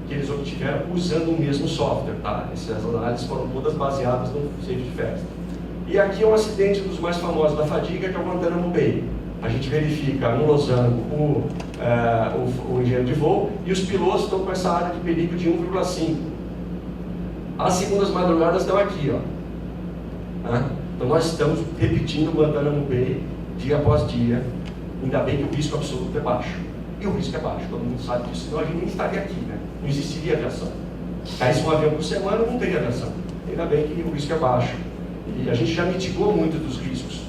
que eles obtiveram usando o mesmo software. Tá? Essas análises foram todas baseadas no Safety First. E aqui é um acidente dos mais famosos da fadiga, que é o Guantanamo Bay. A gente verifica no losango o engenheiro de voo e os pilotos estão com essa área de perigo de 1,5. As segundas madrugadas estão aqui, ó. Então nós estamos repetindo o Guantanamo Bay dia após dia. Ainda bem que o risco absoluto é baixo. E o risco é baixo, todo mundo sabe disso, senão a gente nem estaria aqui, né? Não existiria aviação. Caísse um avião por semana, não teria aviação. Ainda bem que o risco é baixo. E a gente já mitigou muito dos riscos.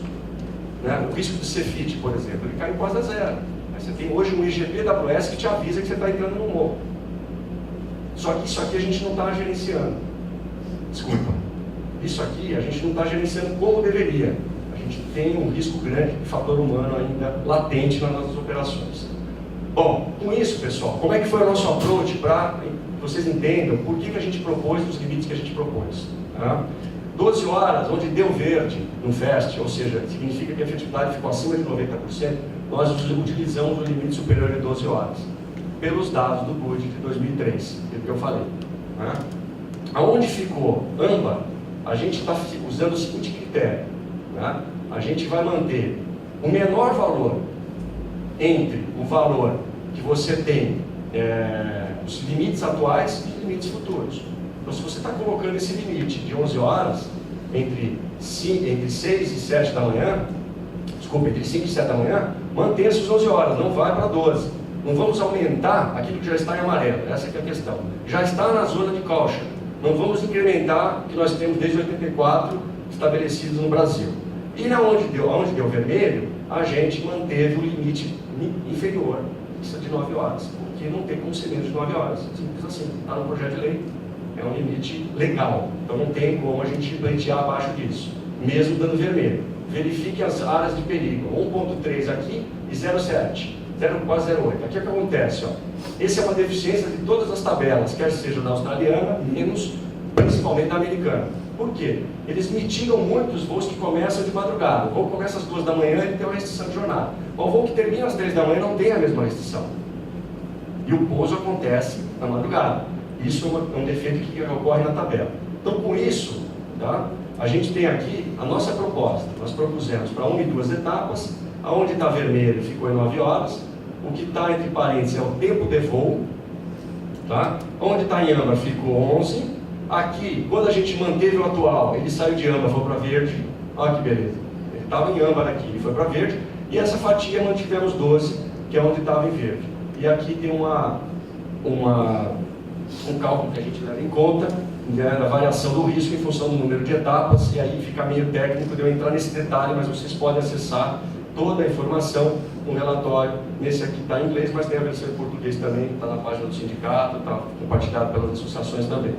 Né? O risco do Cefit, por exemplo, ele cai quase a zero. Mas você tem hoje um IGPWS que te avisa que você está entrando no morro. Só que isso aqui a gente não está gerenciando. Desculpa. Isso aqui a gente não está gerenciando como deveria. A gente tem um risco grande de fator humano ainda latente nas nossas operações. Bom, com isso, pessoal, como é que foi o nosso approach para que vocês entendam por que a gente propôs os limites que a gente propôs? 12 horas, onde deu verde no FAST, ou seja, significa que a efetividade ficou acima de 90%, nós utilizamos o limite superior de 12 horas, pelos dados do BUD de 2003, é o que eu falei. Aonde ficou âmbar, a gente está usando o seguinte critério. A gente vai manter o menor valor entre o valor que você tem, os limites atuais e os limites futuros. Então, se você está colocando esse limite de 11 horas, entre 6 e 7 da manhã, desculpa, entre 5 e 7 da manhã, mantenha-se os 11 horas, não vai para 12. Não vamos aumentar aquilo que já está em amarelo, essa que é a questão. Já está na zona de caution. Não vamos incrementar o que nós temos desde 84 estabelecidos no Brasil. E onde deu vermelho, a gente manteve o limite inferior, isso é de 9 horas, porque não tem como ser menos de 9 horas. Simples assim, está no projeto de lei. É um limite legal, então não tem como a gente pleitear abaixo disso, mesmo dando vermelho. Verifique as áreas de perigo, 1.3 aqui e 0,7, 0,08. Aqui é o que acontece, ó. Essa é uma deficiência de todas as tabelas, quer seja da australiana, menos principalmente da americana. Por quê? Eles mitigam muito os voos que começam de madrugada. O voo começa às 2 da manhã e tem uma restrição de jornada. O voo que termina às 3 da manhã não tem a mesma restrição. E o pouso acontece na madrugada. Isso é um defeito que ocorre na tabela. Então, com isso, a gente tem aqui a nossa proposta. Nós propusemos para 1 e 2 etapas, aonde está vermelho ficou em 9 horas, o que está entre parênteses é o tempo de voo, onde está em âmbar ficou 11, aqui, quando a gente manteve o atual, ele saiu de âmbar, foi para verde, olha que beleza, ele estava em âmbar aqui, ele foi para verde, e essa fatia mantivemos 12, que é onde estava em verde. E aqui tem um cálculo que a gente leva em conta, da variação do risco em função do número de etapas, e aí fica meio técnico de eu entrar nesse detalhe, mas vocês podem acessar toda a informação no relatório. Nesse aqui está em inglês, mas tem a versão em português também, está na página do sindicato, está compartilhado pelas associações também.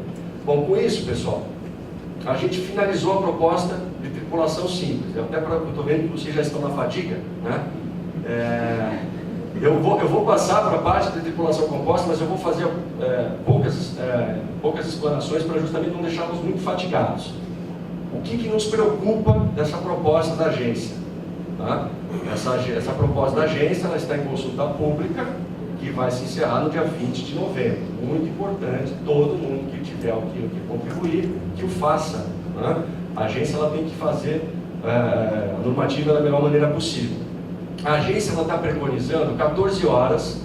Bom, com isso, pessoal, a gente finalizou a proposta de tripulação simples. Até para eu estou vendo que vocês já estão na fadiga, né? Eu vou passar para a parte da tripulação composta, mas eu vou fazer poucas explanações para justamente não deixá-los muito fatigados. O que nos preocupa dessa proposta da agência? Essa proposta da agência ela está em consulta pública, que vai se encerrar no dia 20 de novembro. Muito importante, todo mundo que tiver aquilo que contribuir, que o faça. A agência ela tem que fazer a normativa da melhor maneira possível. A agência está preconizando 14 horas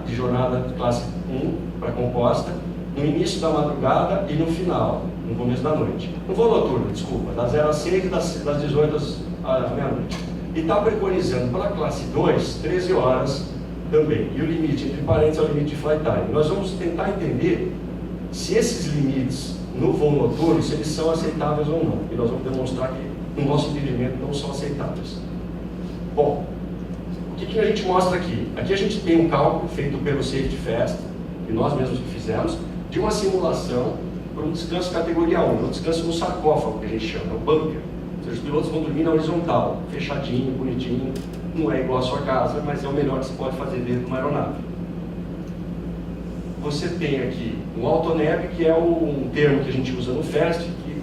de jornada de classe 1 para composta, no início da madrugada e no final, no começo da noite. No voo noturno, desculpa, das 0 às 6 e das 18 à meia-noite. E está preconizando para a classe 2, 13 horas também. E o limite, entre parênteses, é o limite de flight time. Nós vamos tentar entender se esses limites no voo noturno, se eles são aceitáveis ou não. E nós vamos demonstrar que, no nosso entendimento, não são aceitáveis. Bom, o que a gente mostra aqui? Aqui a gente tem um cálculo feito pelo Safety Fast, que nós mesmos fizemos, de uma simulação para um descanso categoria 1, um descanso no sarcófago, que a gente chama, o bunker. Ou seja, os pilotos vão dormir na horizontal, fechadinho, bonitinho, não é igual à sua casa, mas é o melhor que você pode fazer dentro de uma aeronave. Você tem aqui um autoneb, que é um termo que a gente usa no FAST, que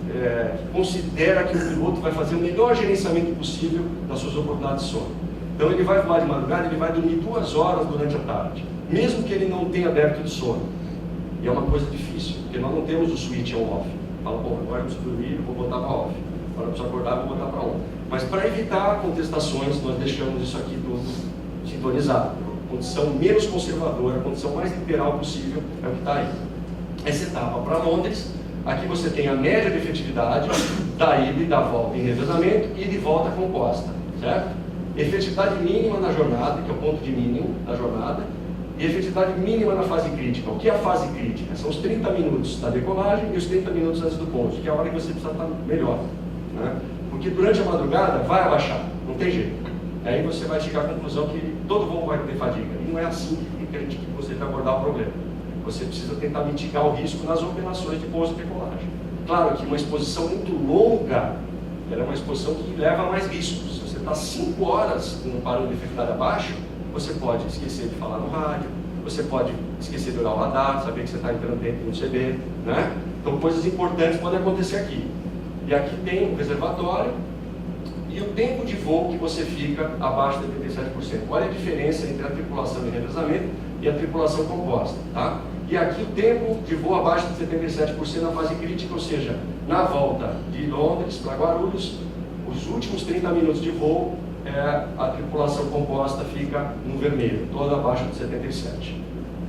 considera que o piloto vai fazer o melhor gerenciamento possível das suas oportunidades de sono. Então ele vai voar de madrugada, ele vai dormir 2 horas durante a tarde, mesmo que ele não tenha débito de sono. E é uma coisa difícil, porque nós não temos o switch on-off. Fala, bom, agora eu preciso dormir, eu vou botar para off. Agora eu preciso acordar, vou botar para 1. Mas para evitar contestações, nós deixamos isso aqui tudo sintonizado. Condição menos conservadora, a condição mais literal possível é o que está aí. Essa etapa para Londres, aqui você tem a média de efetividade da ida e da volta em revezamento e de volta composta, certo? Efetividade mínima na jornada, que é o ponto de mínimo da jornada, e efetividade mínima na fase crítica. O que é a fase crítica? São os 30 minutos da decolagem e os 30 minutos antes do pouso, que é a hora que você precisa estar melhor, né? Porque durante a madrugada vai abaixar, não tem jeito. Aí você vai chegar à conclusão que todo voo vai ter fadiga. E não é assim que você vai abordar o problema. Você precisa tentar mitigar o risco nas operações de pouso e decolagem. Claro que uma exposição muito longa, ela é uma exposição que leva a mais riscos. Se você está 5 horas com um parâmetro de efetividade abaixo, você pode esquecer de falar no rádio, você pode esquecer de olhar o radar, saber que você está entrando dentro de um CB, né? Então coisas importantes podem acontecer aqui. E aqui tem o reservatório e o tempo de voo que você fica abaixo de 87%. Olha a diferença entre a tripulação de revezamento e a tripulação composta, tá? E aqui o tempo de voo abaixo de 77% na fase crítica, ou seja, na volta de Londres para Guarulhos, os últimos 30 minutos de voo, a tripulação composta fica no vermelho, toda abaixo de 77%.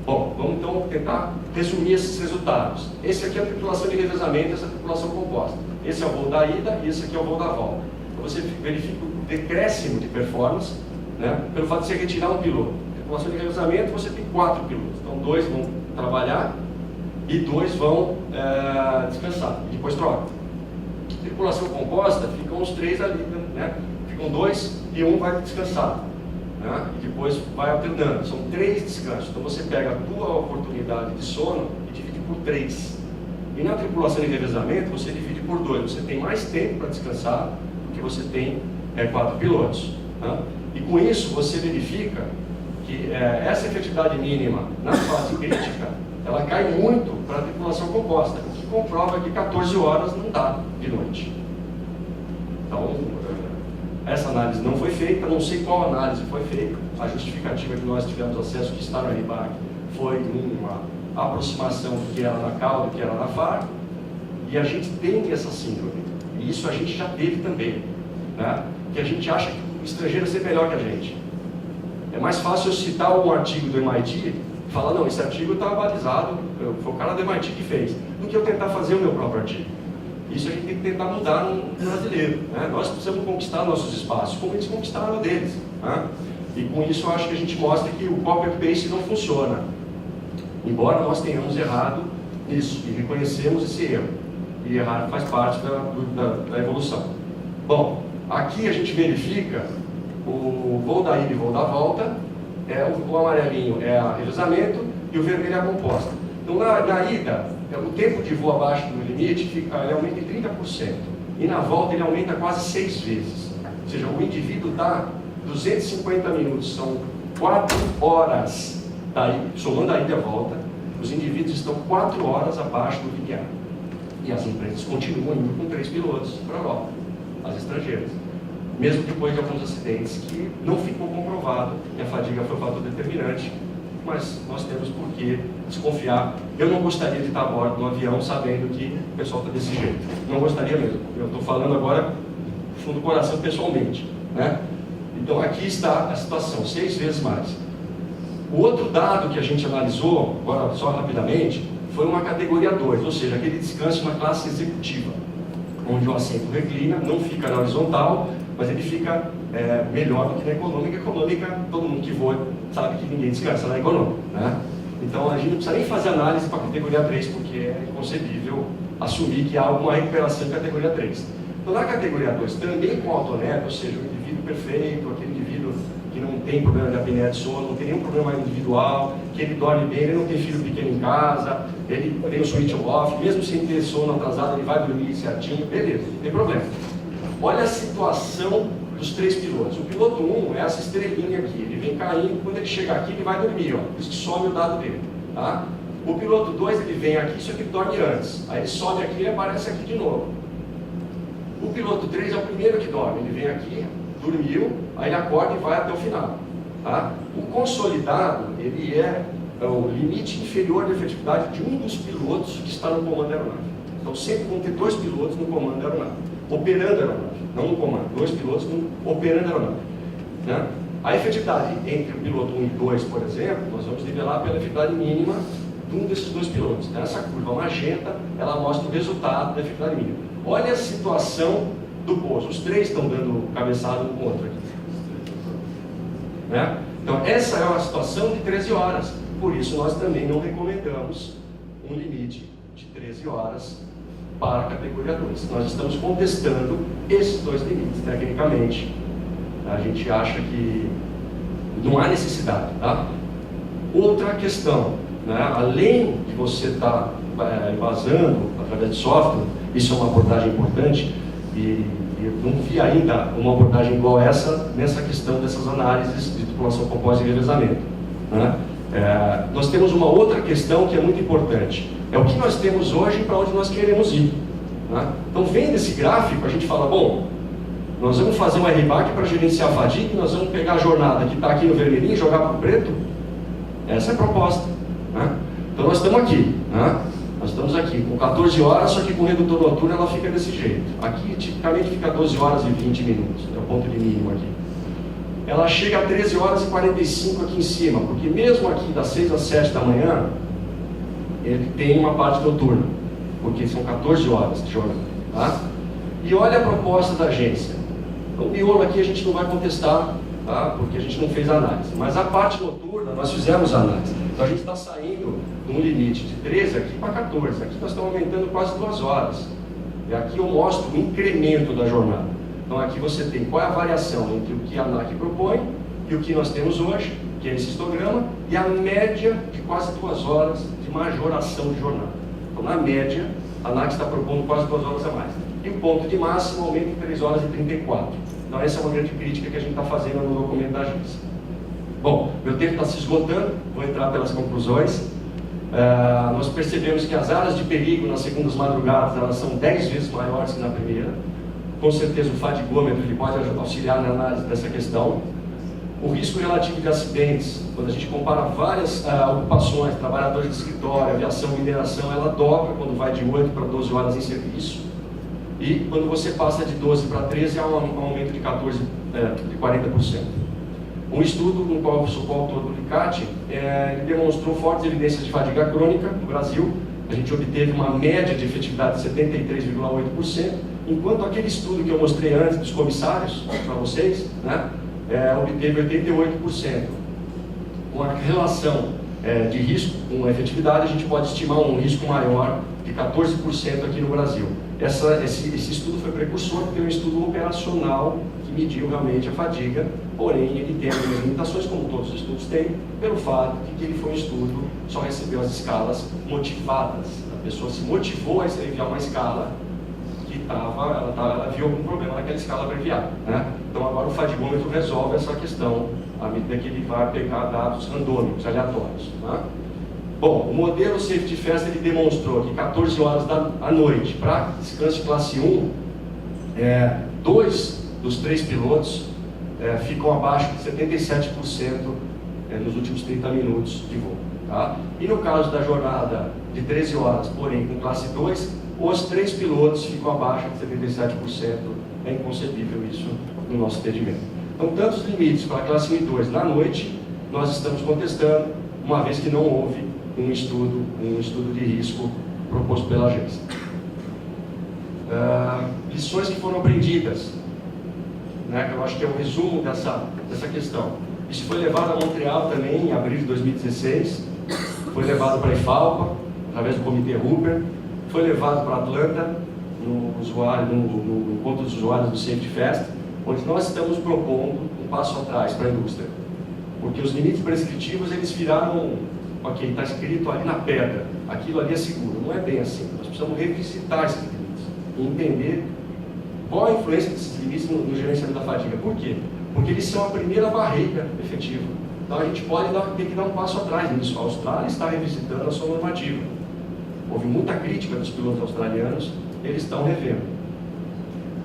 Bom, vamos então tentar resumir esses resultados. Esse aqui é a tripulação de revezamento, essa é a tripulação composta. Esse é o voo da ida e esse aqui é o voo da volta. Então você verifica o decréscimo de performance, né, pelo fato de você retirar um piloto. Tripulação de revezamento, você tem 4 pilotos. Então 2 vão trabalhar e 2 vão descansar, e depois troca. Tripulação composta, ficam os 3 ali, né? Ficam 2 e 1 vai descansar, né? E depois vai alternando. São 3 descansos. Então você pega a tua oportunidade de sono e divide por 3. E na tripulação de revezamento você divide por 2. Você tem mais tempo para descansar porque você tem 4 pilotos, né? E com isso você verifica que essa efetividade mínima na fase crítica, ela cai muito para a tripulação composta, o que comprova que 14 horas não dá de noite. Então, essa análise não foi feita, não sei qual análise foi feita. A justificativa que nós tivemos acesso, que está no RBAC, foi uma aproximação do que era na CAL, do que era na FAR, e a gente tem essa síndrome, e isso a gente já teve também, né? Que a gente acha que o estrangeiro é ser melhor que a gente. É mais fácil eu citar um artigo do MIT e falar, não, esse artigo está balizado, foi o cara do MIT que fez, do que eu tentar fazer o meu próprio artigo. Isso a gente tem que tentar mudar no brasileiro, né? Nós precisamos conquistar nossos espaços, como eles conquistaram o deles, né? E com isso eu acho que a gente mostra que o copy-paste não funciona. Embora nós tenhamos errado nisso, e reconhecemos esse erro. E errar faz parte da evolução. Bom, aqui a gente verifica o voo da ida e o voo da volta, o amarelinho é a revezamento e o vermelho é a composta. Então na ida, o tempo de voo abaixo do limite ele aumenta em 30%. E na volta ele aumenta quase 6 vezes. Ou seja, o indivíduo está 250 minutos, são 4 horas, somando a ida e a volta, os indivíduos estão 4 horas abaixo do linear. E as empresas continuam indo com 3 pilotos para a Europa, as estrangeiras. Mesmo depois de alguns acidentes que não ficou comprovado que a fadiga foi o fator determinante, mas nós temos por que desconfiar. Eu não gostaria de estar a bordo de um avião sabendo que o pessoal está desse jeito. Não gostaria mesmo. Eu estou falando agora do fundo do coração pessoalmente, né? Então aqui está a situação, 6 vezes mais. O outro dado que a gente analisou, agora só rapidamente, foi uma categoria 2, ou seja, aquele descanso na classe executiva, onde o assento reclina, não fica na horizontal, mas ele fica melhor do que na econômica. Econômica, todo mundo que voa sabe que ninguém descansa na econômica, né? Então a gente não precisa nem fazer análise para a categoria 3, porque é inconcebível assumir que há alguma recuperação em categoria 3. Então na categoria 2, também com autoneto, ou seja, o indivíduo perfeito, aquele indivíduo que não tem problema de apneia de sono, não tem nenhum problema individual, que ele dorme bem, ele não tem filho pequeno em casa, ele tem o switch off, mesmo sem ter sono atrasado, ele vai dormir certinho, beleza, não tem problema. Olha a situação dos 3 pilotos. O piloto 1 é essa estrelinha aqui, ele vem caindo, quando ele chega aqui ele vai dormir, ó, por isso que some o dado dele, tá? O piloto 2 ele vem aqui, só que ele dorme antes, aí ele sobe aqui e aparece aqui de novo. O piloto 3 é o primeiro que dorme, ele vem aqui, dormiu, aí ele acorda e vai até o final, tá? O consolidado, ele é o limite inferior de efetividade de um dos pilotos que está no comando da aeronave. Então sempre vão ter 2 pilotos no comando da aeronave. operando a aeronave, não no comando, 2 pilotos operando a aeronave. Né? A efetividade entre o piloto 1 e 2, por exemplo, nós vamos nivelar pela efetividade mínima de um desses 2 pilotos. Então, essa curva magenta, ela mostra o resultado da efetividade mínima. Olha a situação do pouso, os 3 estão dando cabeçada um com o outro aqui. Né? Então, essa é uma situação de 13 horas, por isso nós também não recomendamos um limite de 13 horas para a categoria 2. Nós estamos contestando esses 2 limites, tecnicamente. A gente acha que não há necessidade. Tá? Outra questão, né? Além de você estar embasando através de software, isso é uma abordagem importante, e eu não vi ainda uma abordagem igual essa nessa questão dessas análises de tripulação composta e revezamento. Né? Nós temos uma outra questão que é muito importante, é o que nós temos hoje e para onde nós queremos ir. Né? Então, vendo esse gráfico, a gente fala, bom, nós vamos fazer um RBAC para gerenciar a fadiga, nós vamos pegar a jornada que está aqui no vermelhinho e jogar para o preto. Essa é a proposta. Né? Então, nós estamos aqui. Né? Nós estamos aqui com 14 horas, só que com o redutor de altura ela fica desse jeito. Aqui, tipicamente, fica 12 horas e 20 minutos, é o ponto de mínimo aqui. Ela chega a 13 horas e 45 aqui em cima, porque mesmo aqui das 6 às 7 da manhã, ele tem uma parte noturna, porque são 14 horas de jornada. Tá? E olha a proposta da agência. Então, o miolo aqui a gente não vai contestar, tá? Porque a gente não fez análise. Mas a parte noturna, nós fizemos análise. Então, a gente está saindo de um limite de 13 aqui para 14. Aqui nós estamos aumentando quase 2 horas. E aqui eu mostro o incremento da jornada. Então, aqui você tem qual é a variação entre o que a ANAC propõe e o que nós temos hoje, que é esse histograma, e a média de quase 2 horas de majoração de jornada. Então, na média, a ANAC está propondo quase 2 horas a mais. E o ponto de máximo aumenta em 3 horas e 34. Então, essa é uma grande crítica que a gente está fazendo no documento da agência. Bom, meu tempo está se esgotando, vou entrar pelas conclusões. Nós percebemos que as áreas de perigo nas segundas madrugadas, elas são 10 vezes maiores que na primeira. Com certeza o fadigômetro ele pode auxiliar na análise dessa questão. O risco relativo de acidentes, quando a gente compara várias ocupações, trabalhadores de escritório, aviação, mineração, ela dobra quando vai de 8 para 12 horas em serviço. E quando você passa de 12 para 13, há um aumento de 40%. Um estudo no qual eu sou coautor do LICAT, ele demonstrou fortes evidências de fadiga crônica no Brasil. A gente obteve uma média de efetividade de 73,8%, enquanto aquele estudo que eu mostrei antes dos comissários, para vocês, né, obteve 88%. Com a relação de risco com a efetividade, a gente pode estimar um risco maior de 14% aqui no Brasil. Esse estudo foi precursor, porque é um estudo operacional que mediu realmente a fadiga, porém ele tem algumas limitações, como todos os estudos têm, pelo fato de que ele foi um estudo, só recebeu as escalas motivadas. A pessoa se motivou a enviar uma escala que ela viu algum problema naquela escala abreviada. Né? Então agora o fadigômetro resolve essa questão, à medida que ele vai pegar dados randômicos, aleatórios. Né? Bom, o modelo Safety Fast ele demonstrou que 14 horas da noite para descanso de classe 1, 2 dos 3 pilotos ficam abaixo de 77% nos últimos 30 minutos de voo. Tá? E no caso da jornada de 13 horas, porém com classe 2, os 3 pilotos ficam abaixo de 77%. É inconcebível isso no nosso entendimento. Então, tantos limites para a classe 1 e 2 na noite, nós estamos contestando, uma vez que não houve um estudo de risco proposto pela agência. Lições que foram aprendidas, né, que eu acho que é o resumo dessa questão. Isso foi levado a Montreal também, em abril de 2016, foi levado para a IFALPA, através do Comitê Hooper, foi levado para Atlanta, no encontro dos usuários do Safety Fast, onde nós estamos propondo um passo atrás para a indústria. Porque os limites prescritivos, eles viraram, ok, está escrito ali na pedra, aquilo ali é seguro. Não é bem assim. Nós precisamos revisitar esses limites e entender qual a influência desses limites no gerenciamento da fadiga. Por quê? Porque eles são a primeira barreira efetiva. Então a gente pode ter que dar um passo atrás nisso. A Austrália está revisitando a sua normativa. Houve muita crítica dos pilotos australianos, eles estão revendo.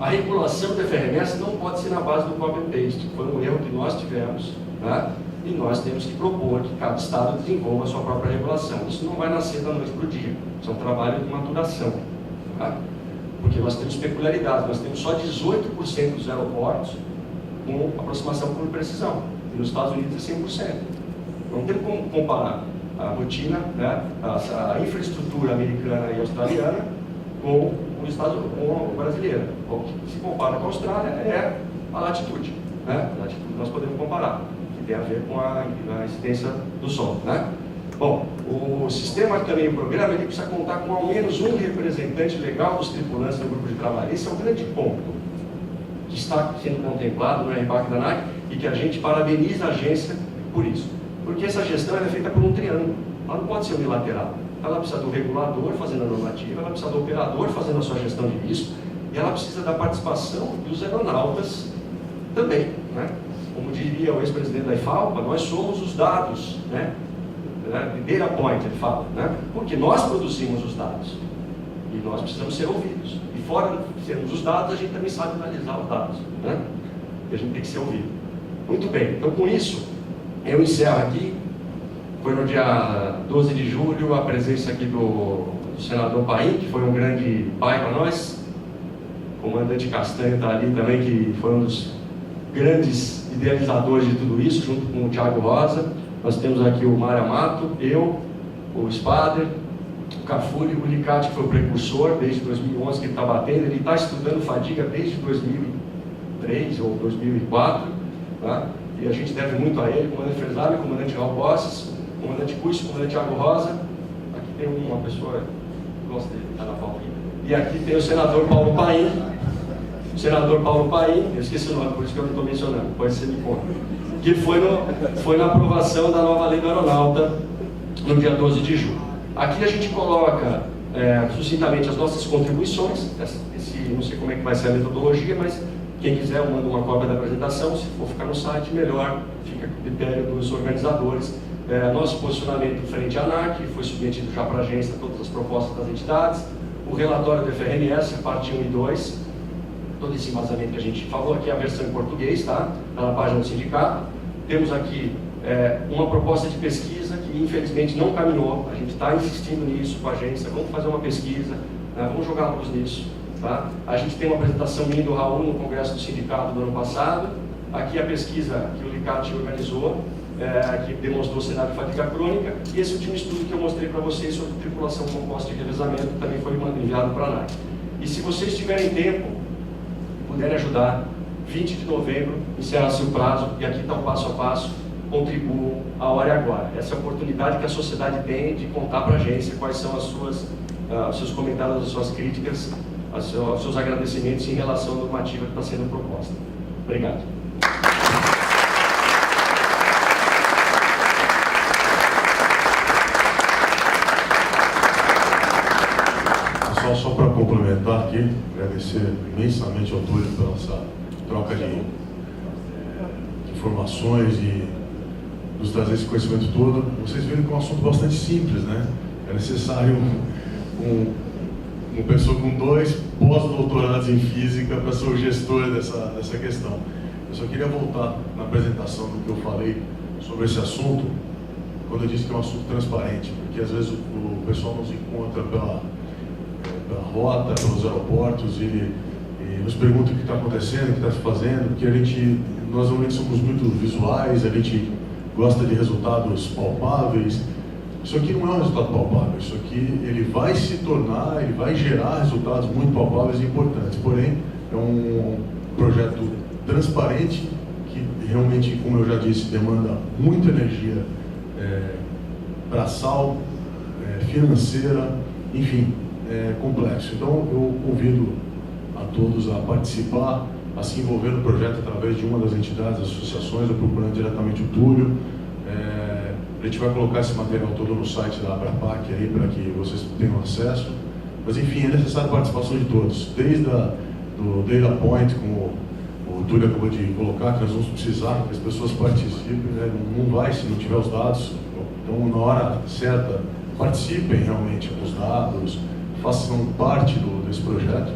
A regulação da FRMS não pode ser na base do copy and paste. Foi um erro que nós tivemos, né? E nós temos que propor que cada estado desenvolva a sua própria regulação. Isso não vai nascer da noite para o dia. Isso é um trabalho de maturação. Tá? Porque nós temos peculiaridades, nós temos só 18% dos aeroportos com aproximação por precisão, e nos Estados Unidos é 100%. Não tem como comparar a rotina, né, a infraestrutura americana e australiana com o brasileiro. O que se compara com a Austrália é a latitude, né? A latitude nós podemos comparar, que tem a ver com a incidência do Sol, né? Bom, o sistema também, o programa, ele precisa contar com ao menos um representante legal dos tripulantes no grupo de trabalho. Esse é o grande ponto que está sendo contemplado no RBAC da ANAC e que a gente parabeniza a agência por isso. Porque essa gestão é feita por um triângulo, ela não pode ser unilateral. Ela precisa do regulador fazendo a normativa, ela precisa do operador fazendo a sua gestão de risco, e ela precisa da participação dos aeronautas também, né? Como diria o ex-presidente da IFALPA, nós somos os dados, né? De data point, ele fala, né? Porque nós produzimos os dados e nós precisamos ser ouvidos. E fora de sermos os dados, a gente também sabe analisar os dados, né? E a gente tem que ser ouvido. Muito bem, então com isso, eu encerro aqui. Foi no dia 12 de julho a presença aqui do senador Paim, que foi um grande pai para nós. O comandante Castanho está ali também, que foi um dos grandes idealizadores de tudo isso, junto com o Thiago Rosa. Nós temos aqui o Mário Amato, eu, o Spader, o Cafuri, o Licati, que foi o precursor desde 2011 que ele está batendo. Ele está estudando fadiga desde 2003 ou 2004, tá? E a gente deve muito a ele, comandante Fresário, comandante Raul Bosses, comandante Cuiz, comandante Thiago Rosa. Aqui tem uma pessoa que gosta dele, está na pauta aqui. E aqui tem o senador Paulo Paim. O senador Paulo Paim, eu esqueci o nome, por isso que eu não estou mencionando, pode ser me conta. Que foi na aprovação da nova lei do aeronauta no dia 12 de julho. Aqui a gente coloca sucintamente as nossas contribuições. Não sei como é que vai ser a metodologia, mas quem quiser eu mando uma cópia da apresentação. Se for ficar no site, melhor, fica a critério dos organizadores. Nosso posicionamento frente à ANAC, foi submetido já para a agência todas as propostas das entidades. O relatório do FRMS, a parte 1 e 2, todo esse embasamento que a gente falou aqui, a versão em português, tá? Está na página do sindicato. Temos aqui uma proposta de pesquisa que infelizmente não caminhou. A gente está insistindo nisso com a agência. Vamos fazer uma pesquisa, vamos jogar a luz nisso, tá? A gente tem uma apresentação minha do Raul no Congresso do Sindicato do ano passado. Aqui a pesquisa que o Licati organizou, que demonstrou o cenário de fadiga crônica, e esse último estudo que eu mostrei para vocês sobre tripulação composta de revezamento também foi enviado para a ANAC. E se vocês tiverem tempo, puderem ajudar, 20 de novembro, encerra-se o prazo, e aqui está o passo a passo, contribuam a hora e agora. Essa é a oportunidade que a sociedade tem de contar para a agência quais são os seus comentários, as suas críticas, os seus agradecimentos em relação à normativa que está sendo proposta. Obrigado. Só para complementar aqui, agradecer imensamente ao Túlio pela essa troca de informações e nos trazer esse conhecimento todo. Vocês viram que é um assunto bastante simples, né? É necessário uma pessoa com 2 pós-doutorados em física para ser o gestor dessa questão. Eu só queria voltar na apresentação do que eu falei sobre esse assunto, quando eu disse que é um assunto transparente, porque às vezes o pessoal nos encontra pela rota, pelos aeroportos e nos pergunta o que está acontecendo, o que está se fazendo, porque nós normalmente somos muito visuais, a gente gosta de resultados palpáveis. Isso aqui não é um resultado palpável, isso aqui ele vai gerar resultados muito palpáveis e importantes, porém é um projeto transparente que realmente, como eu já disse, demanda muita energia braçal, financeira, enfim, complexo. Então eu convido a todos a participar, a se envolver no projeto através de uma das entidades, associações, ou procurando diretamente o Túlio. A gente vai colocar esse material todo no site da Abrapac aí para que vocês tenham acesso. Mas enfim, é necessária a participação de todos, desde do Data Point, como o Túlio acabou de colocar, que nós vamos precisar que as pessoas participem, né? Não vai se não tiver os dados. Então, na hora certa, participem realmente dos dados, façam parte desse projeto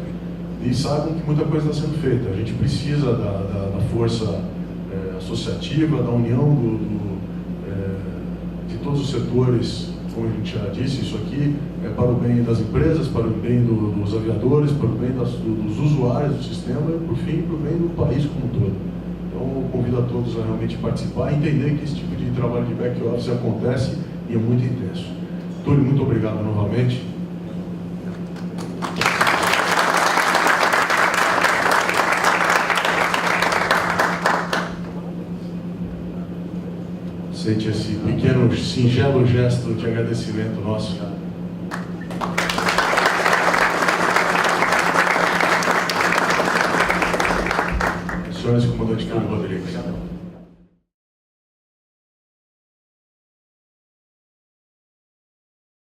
e saibam que muita coisa está sendo feita. A gente precisa da força associativa, da união de todos os setores como a gente já disse, isso aqui é para o bem das empresas, para o bem dos aviadores, para o bem dos usuários do sistema e, por fim, para o bem do país como um todo. Então, eu convido a todos a realmente participar e entender que esse tipo de trabalho de back-office acontece e é muito intenso. Túlio, muito obrigado novamente. Sente esse pequeno, singelo gesto de agradecimento nosso. Senhores, comandante Túlio Rodrigues.